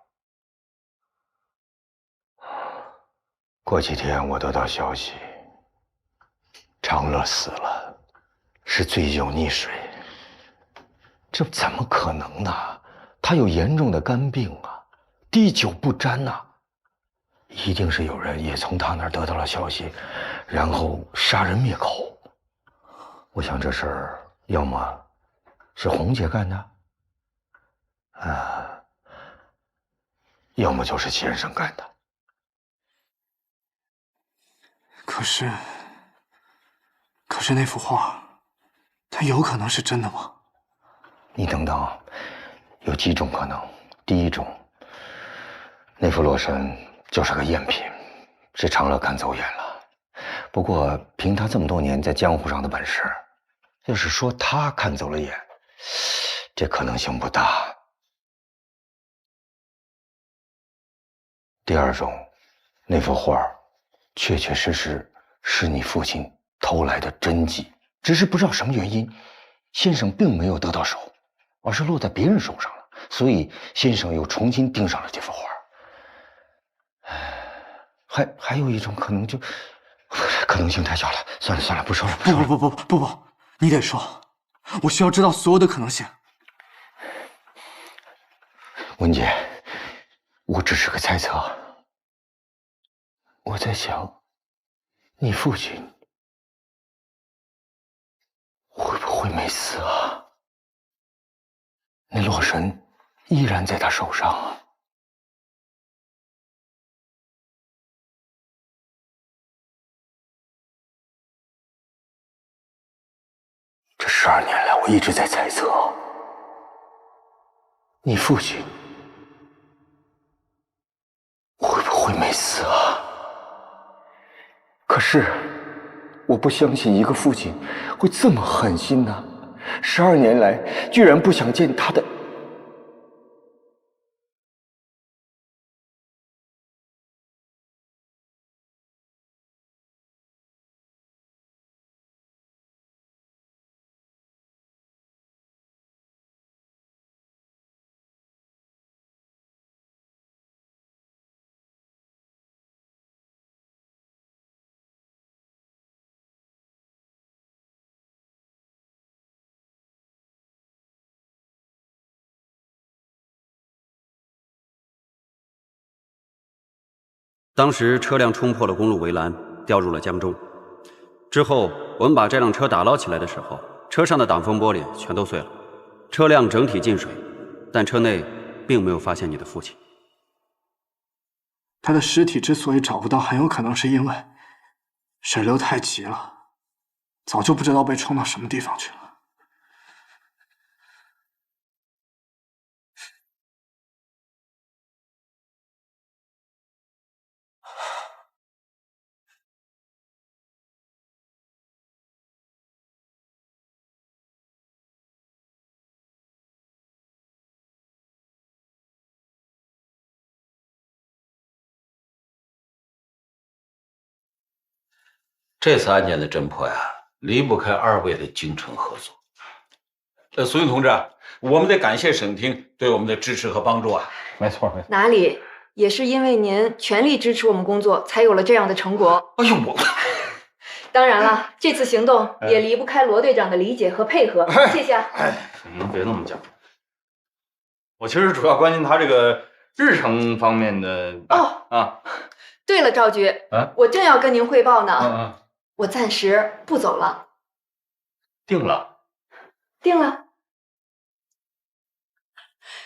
过几天我得到消息，长乐死了，是醉酒溺水。这怎么可能呢？他有严重的肝病啊，滴酒不沾呐。一定是有人也从他那儿得到了消息，然后杀人灭口。我想这事儿要么是红姐干的，要么就是先生干的。可是那幅画，它有可能是真的吗？你等等，有几种可能。第一种，那幅洛神就是个赝品，是长乐赶走眼了。不过凭他这么多年在江湖上的本事，要是说他看走了眼，这可能性不大。第二种，那幅画确确实实是你父亲偷来的真迹，只是不知道什么原因，先生并没有得到手，而是落在别人手上了，所以先生又重新盯上了这幅画。还有一种可能，就可能性太小了。算了，不说了。不，你得说，我需要知道所有的可能性。文姐，我只是个猜测。我在想，你父亲会不会没死啊？那洛神依然在他手上。这12年来，我一直在猜测，你父亲会不会没死啊？可是，我不相信一个父亲会这么狠心呐！12年来，居然不想见他的。当时车辆冲破了公路围栏，掉入了江中。之后，我们把这辆车打捞起来的时候，车上的挡风玻璃全都碎了，车辆整体进水，但车内并没有发现你的父亲。他的尸体之所以找不到，很有可能是因为水流太急了，早就不知道被冲到什么地方去了。这次案件的侦破呀，离不开2位的精诚合作。苏云同志，我们得感谢省厅对我们的支持和帮助啊。没错，没错。哪里？也是因为您全力支持我们工作，才有了这样的成果。哎呦，我当然了，这次行动也离不开罗队长的理解和配合，谢谢啊。您别那么讲，我其实主要关心他这个日程方面的。对了，赵局，我正要跟您汇报呢。我暂时不走了。定了。定了。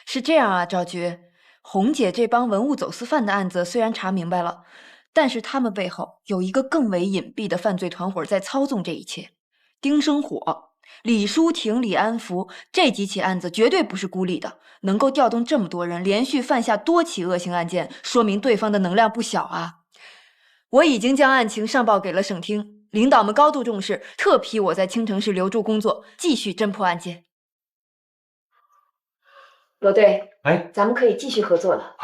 是这样啊，赵局，红姐这帮文物走私犯的案子虽然查明白了，但是他们背后有一个更为隐蔽的犯罪团伙在操纵这一切。丁生火、李淑婷、李安福这几起案子绝对不是孤立的，能够调动这么多人连续犯下多起恶性案件，说明对方的能量不小啊。我已经将案情上报给了省厅，领导们高度重视，特批我在青城市留驻工作，继续侦破案件。罗队，咱们可以继续合作了。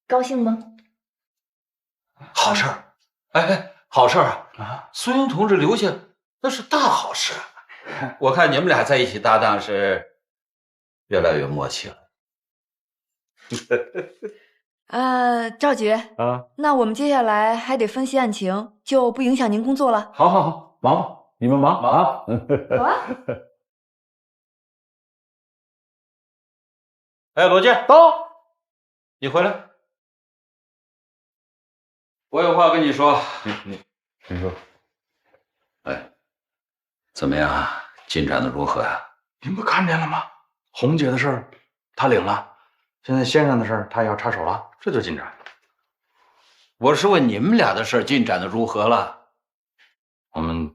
高兴吗？好事儿，好事儿啊！苏云同志留下，那是大好事。我看你们俩在一起搭档是越来越默契了。赵局那我们接下来还得分析案情，就不影响您工作了。好，忙吧，你们忙啊。好啊。罗健到，你回来，我有话跟你说。你说。怎么样？进展的如何呀？您不看见了吗？红姐的事儿他领了，现在先生的事儿他也要插手了，这就进展。我是问你们俩的事儿进展的如何了？我们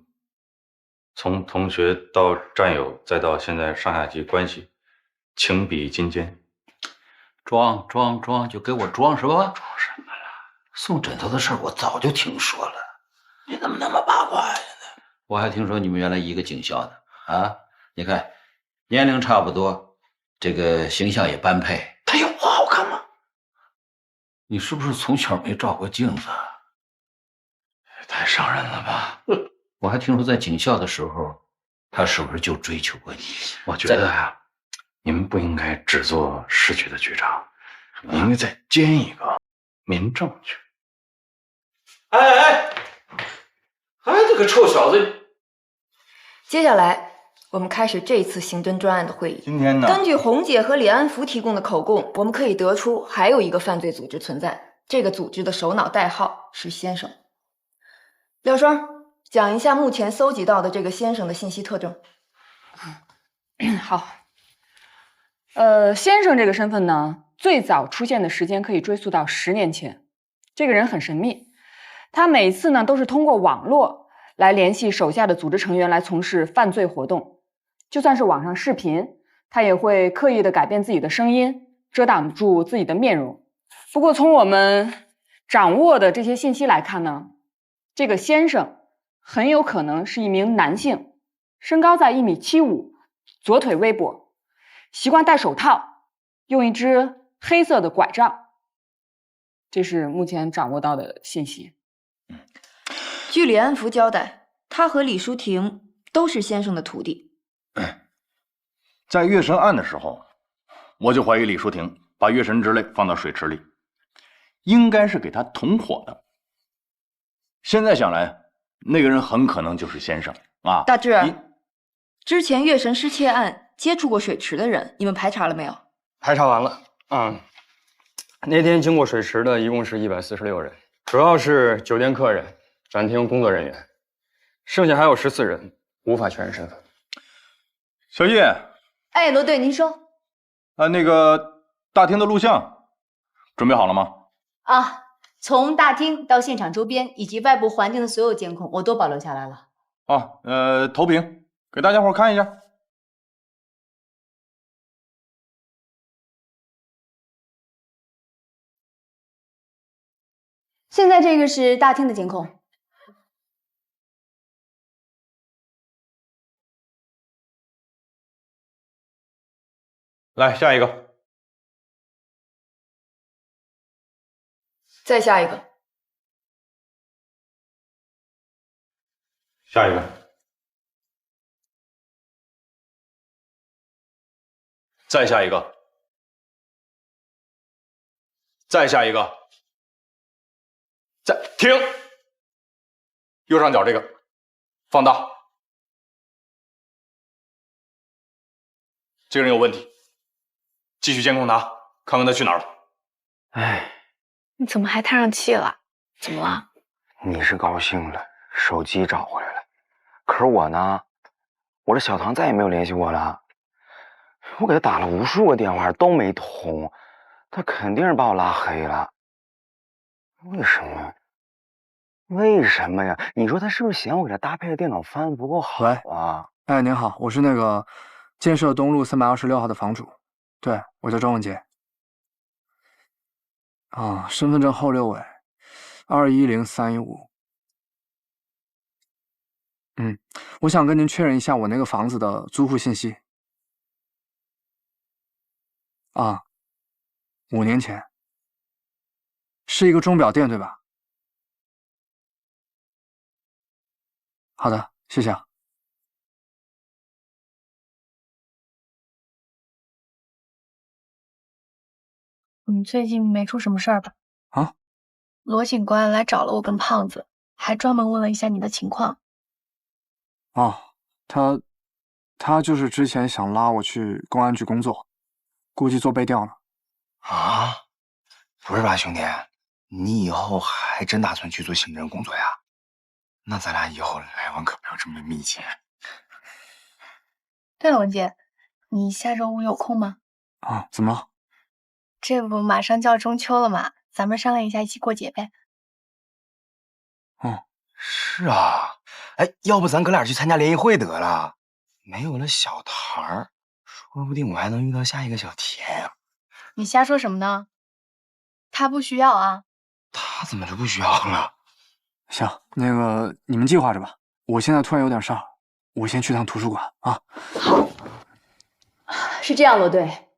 从同学到战友，再到现在上下级关系，情比金坚。装，就给我装是吧？装什么了？送枕头的事儿我早就听说了，你怎么那么八卦呀？我还听说你们原来一个警校的啊！你看，年龄差不多，这个形象也般配。他有我好看吗？你是不是从小没照过镜子？太伤人了吧！我还听说在警校的时候，他是不是就追求过你？我觉得呀，你们不应该只做市局的局长，你应该再兼一个民政局。这个臭小子！接下来我们开始这次刑侦专案的会议。今天呢，根据红姐和李安福提供的口供，我们可以得出还有一个犯罪组织存在，这个组织的首脑代号是先生。廖双，讲一下目前搜集到的这个先生的信息特征。好，先生这个身份呢，最早出现的时间可以追溯到10年前。这个人很神秘，他每次呢都是通过网络来联系手下的组织成员来从事犯罪活动。就算是网上视频，他也会刻意的改变自己的声音，遮挡住自己的面容。不过从我们掌握的这些信息来看呢，这个先生很有可能是一名男性，身高在1.75米，左腿微跛，习惯戴手套，用一只黑色的拐杖。这是目前掌握到的信息。据李安福交代，他和李淑婷都是先生的徒弟。在月神案的时候，我就怀疑李淑婷把月神之泪放到水池里，应该是给他同伙的。现在想来，那个人很可能就是先生啊。大志，之前月神失窃案接触过水池的人，你们排查了没有？排查完了。那天经过水池的一共是146人，主要是酒店客人、展厅工作人员，剩下还有14人，无法确认身份。小叶，哎，罗队，您说。那个大厅的录像准备好了吗？啊，从大厅到现场周边以及外部环境的所有监控，我都保留下来了。投屏给大家伙看一下。现在这个是大厅的监控。来，下一个。再下一个。下一个。再下一个。再下一个。停！右上角这个，放大。这个人有问题，继续监控他，看看他去哪儿了。哎，你怎么还叹上气了？怎么了？你是高兴了，手机找回来了，可是我呢，我这小唐再也没有联系我了。我给他打了无数个电话都没通，他肯定是把我拉黑了。为什么？为什么呀？你说他是不是嫌我给他搭配的电脑方案不够好啊？哎，您好，我是那个建设东路326号的房主，对，我叫周文杰。身份证后6位210315。我想跟您确认一下我那个房子的租户信息。5年前，是一个钟表店对吧？好的，谢谢啊。你最近没出什么事儿吧？罗警官来找了我跟胖子，还专门问了一下你的情况。他就是之前想拉我去公安局工作，估计做背调呢。不是吧，兄弟，你以后还真打算去做刑侦工作呀？那咱俩以后来往可不要这么密切。对了，文杰，你下周5有空吗？怎么了？这不马上就要中秋了嘛，咱们商量一下一起过节呗。是啊，哎，要不咱哥俩去参加联谊会得了？没有了小唐儿，说不定我还能遇到下一个小田啊。你瞎说什么呢？他不需要啊。他怎么就不需要了？行，那个你们计划着吧。我现在突然有点事儿，我先去趟图书馆啊。好，是这样，罗队，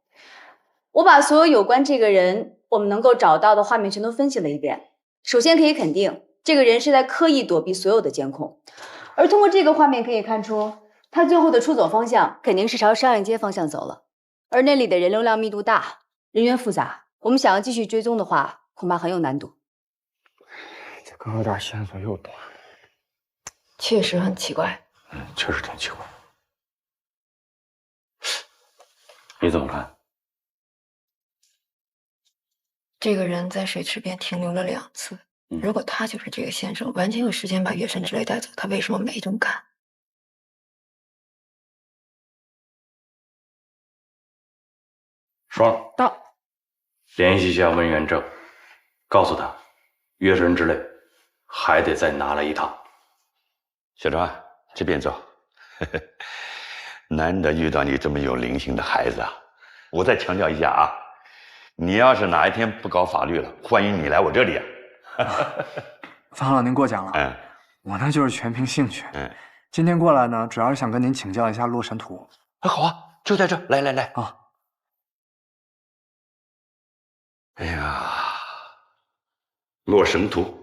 我把所有有关这个人我们能够找到的画面全都分析了一遍。首先可以肯定，这个人是在刻意躲避所有的监控，而通过这个画面可以看出，他最后的出走方向肯定是朝商业街方向走了，而那里的人流量密度大，人员复杂，我们想要继续追踪的话，恐怕很有难度。这刚有点线索又断，确实很奇怪。确实挺奇怪。你怎么看？这个人在水池边停留了2次，如果他就是这个先生，完全有时间把月神之泪带走，他为什么没这么干？双到。联系一下温元正，告诉他，月神之泪还得再拿来一趟。小川，这边走。难得遇到你这么有灵性的孩子啊！我再强调一下啊，你要是哪一天不搞法律了，欢迎你来我这里啊。方老，您过奖了。我呢就是全凭兴趣。今天过来呢，主要是想跟您请教一下洛神图。好啊，就在这，来来来啊！哎呀，洛神图，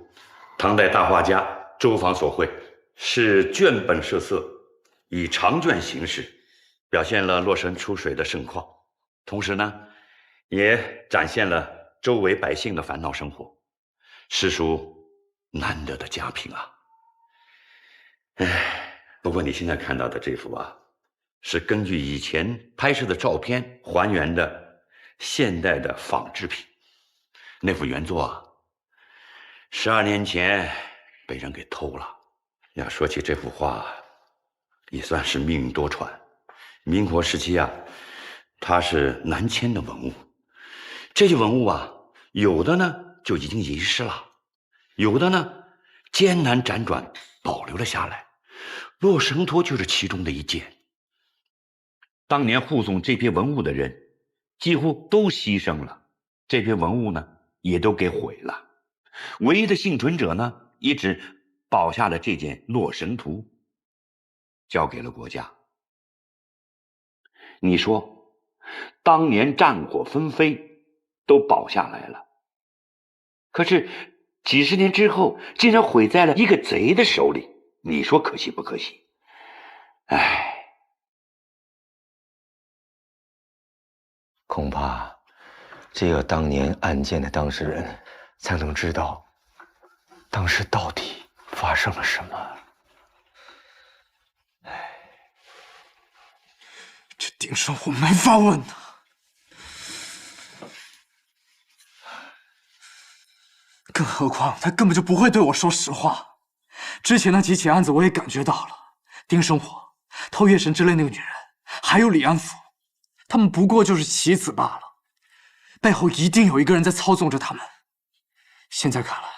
唐代大画家周昉所绘，是卷本设色，以长卷形式，表现了洛神出水的盛况，同时呢，也展现了周围百姓的烦恼生活，实属难得的佳品啊！不过你现在看到的这幅啊，是根据以前拍摄的照片还原的现代的仿制品。那幅原作啊，12年前被人给偷了。要说起这幅画，也算是命运多舛。民国时期啊，它是南迁的文物。这些文物啊，有的呢就已经遗失了，有的呢艰难辗转保留了下来。洛神图就是其中的一件。当年护送这批文物的人几乎都牺牲了，这批文物呢也都给毁了。唯一的幸存者呢，也只保下了这件洛神图，交给了国家。你说，当年战火纷飞，都保下来了，可是几十年之后，竟然毁在了一个贼的手里，你说可惜不可惜？恐怕只有当年案件的当事人才能知道，当时到底发生了什么。这丁生我没法问呐。更何况他根本就不会对我说实话。之前那几起案子我也感觉到了，丁生火、偷月神之泪那个女人，还有李安福，他们不过就是棋子罢了，背后一定有一个人在操纵着他们。现在看来，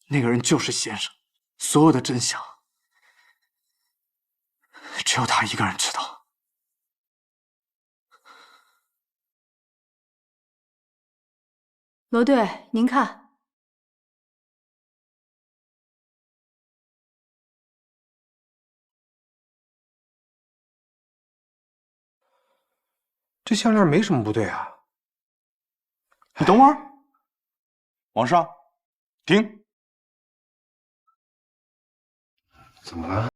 那个人就是先生，所有的真相只有他一个人知道。罗队，您看，这项链没什么不对啊。你等会儿，王上，停！怎么了？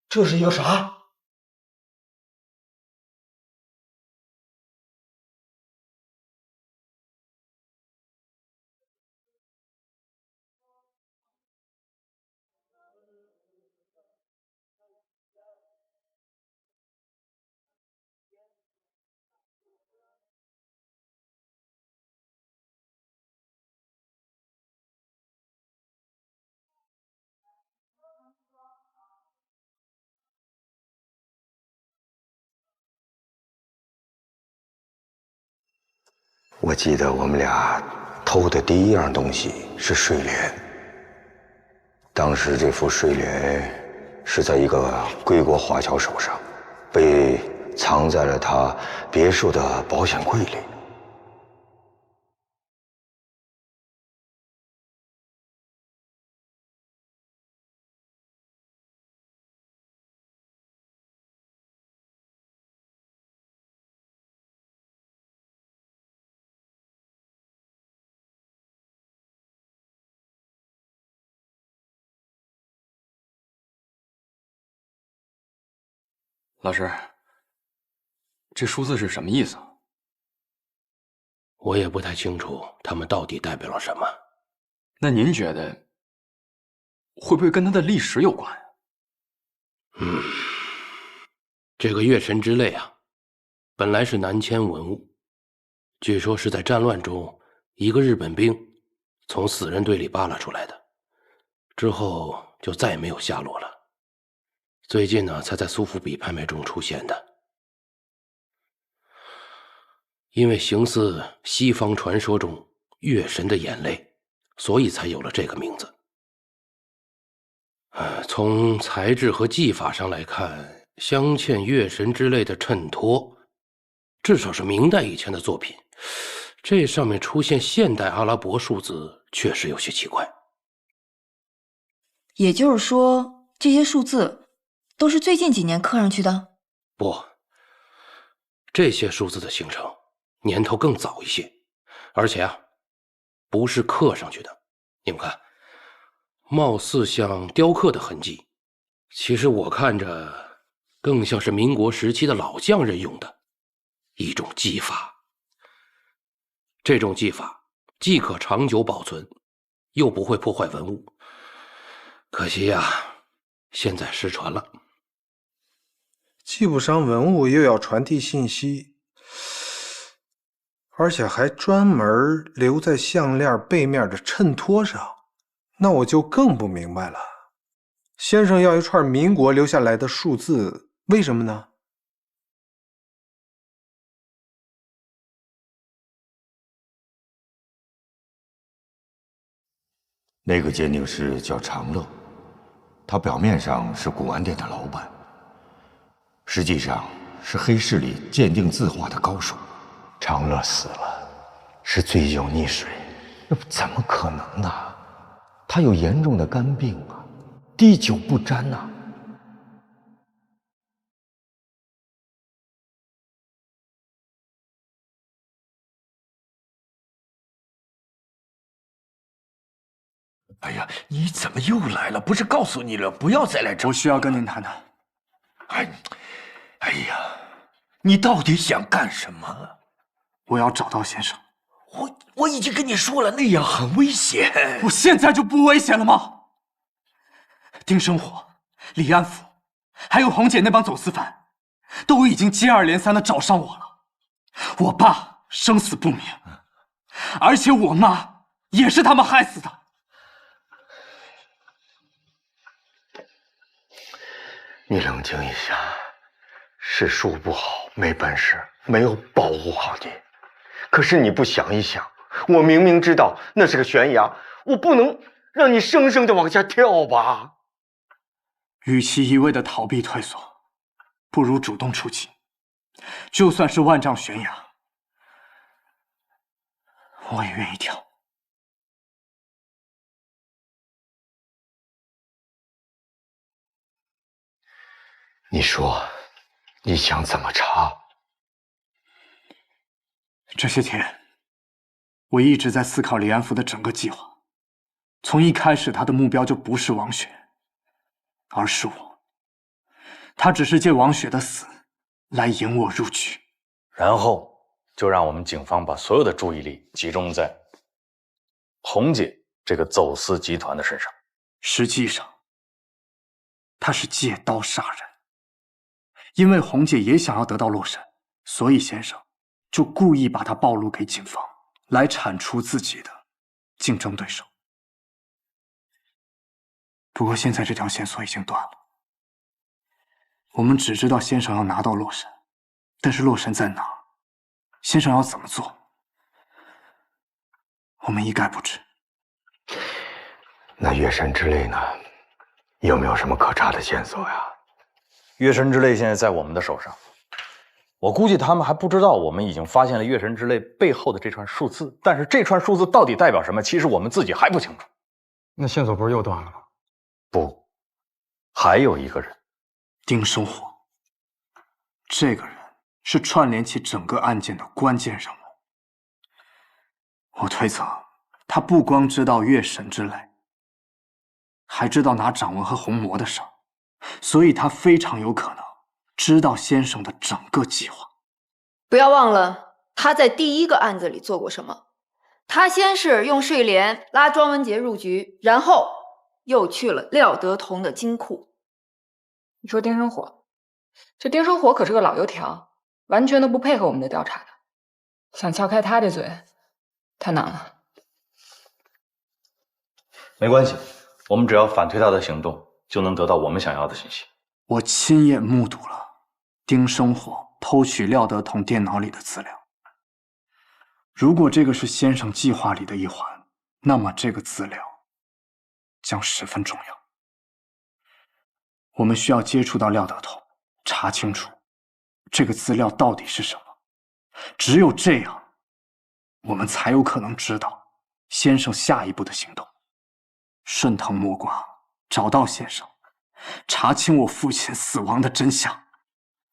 这是一个啥？我记得我们俩偷的第一样东西是睡莲。当时这副睡莲是在一个归国华侨手上，被藏在了他别墅的保险柜里。老师，这数字是什么意思？我也不太清楚，他们到底代表了什么。那您觉得会不会跟它的历史有关？这个月神之泪啊，本来是南迁文物，据说是在战乱中一个日本兵从死人堆里扒拉出来的，之后就再也没有下落了。最近呢，才在苏富比拍卖中出现的。因为形似西方传说中月神的眼泪，所以才有了这个名字。从材质和技法上来看，镶嵌月神之类的衬托，至少是明代以前的作品。这上面出现现代阿拉伯数字，确实有些奇怪。也就是说，这些数字都是最近几年刻上去的？不，这些数字的形成年头更早一些，而且不是刻上去的。你们看，貌似像雕刻的痕迹，其实我看着更像是民国时期的老匠人用的一种技法。这种技法既可长久保存，又不会破坏文物。可惜现在失传了。既不伤文物，又要传递信息，而且还专门留在项链背面的衬托上，那我就更不明白了。先生要一串民国留下来的数字，为什么呢？那个鉴定师叫长乐，他表面上是古玩店的老板，实际上是黑市里鉴定字画的高手。长乐死了，是醉酒溺水，那怎么可能呢？他有严重的肝病啊，滴酒不沾呐。哎呀，你怎么又来了？不是告诉你了，不要再来这。我需要跟您谈谈。哎呀，你到底想干什么？我要找到先生。我已经跟你说了，那样很危险。我现在就不危险了吗？丁生火、李安福，还有红姐那帮走私犯，都已经接二连三的找上我了。我爸生死不明，而且我妈也是他们害死的。你冷静一下，是树不好，没本事，没有保护好你。可是你不想一想，我明明知道那是个悬崖，我不能让你生生的往下跳吧？与其一味的逃避退缩，不如主动出击。就算是万丈悬崖，我也愿意跳。你说，你想怎么查？这些天，我一直在思考李安福的整个计划。从一开始，他的目标就不是王雪，而是我。他只是借王雪的死来引我入局，然后就让我们警方把所有的注意力集中在红姐这个走私集团的身上。实际上，他是借刀杀人。因为红姐也想要得到洛神，所以先生就故意把她暴露给警方，来铲除自己的竞争对手。不过现在这条线索已经断了，我们只知道先生要拿到洛神，但是洛神在哪儿，先生要怎么做，我们一概不知。那月神之泪呢？有没有什么可查的线索呀？月神之泪现在在我们的手上，我估计他们还不知道我们已经发现了月神之泪背后的这串数字，但是这串数字到底代表什么，其实我们自己还不清楚。那线索不是又断了吗？不，还有一个人，丁生火。这个人是串联起整个案件的关键人物。我推测，他不光知道月神之泪，还知道拿掌纹和红魔的事儿。所以他非常有可能知道先生的整个计划。不要忘了，他在第一个案子里做过什么？他先是用睡莲拉庄文杰入局，然后又去了廖德同的金库。你说丁生火，这丁生火可是个老油条，完全都不配合我们的调查的。想撬开他这嘴，太难了。没关系，我们只要反推他的行动，就能得到我们想要的信息。我亲眼目睹了丁生火偷取廖德同电脑里的资料，如果这个是先生计划里的一环，那么这个资料将十分重要。我们需要接触到廖德头，查清楚这个资料到底是什么。只有这样，我们才有可能知道先生下一步的行动。顺藤摸瓜，找到先生，查清我父亲死亡的真相。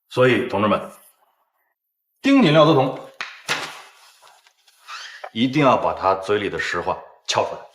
所以，同志们，盯紧廖德同，一定要把他嘴里的实话撬出来。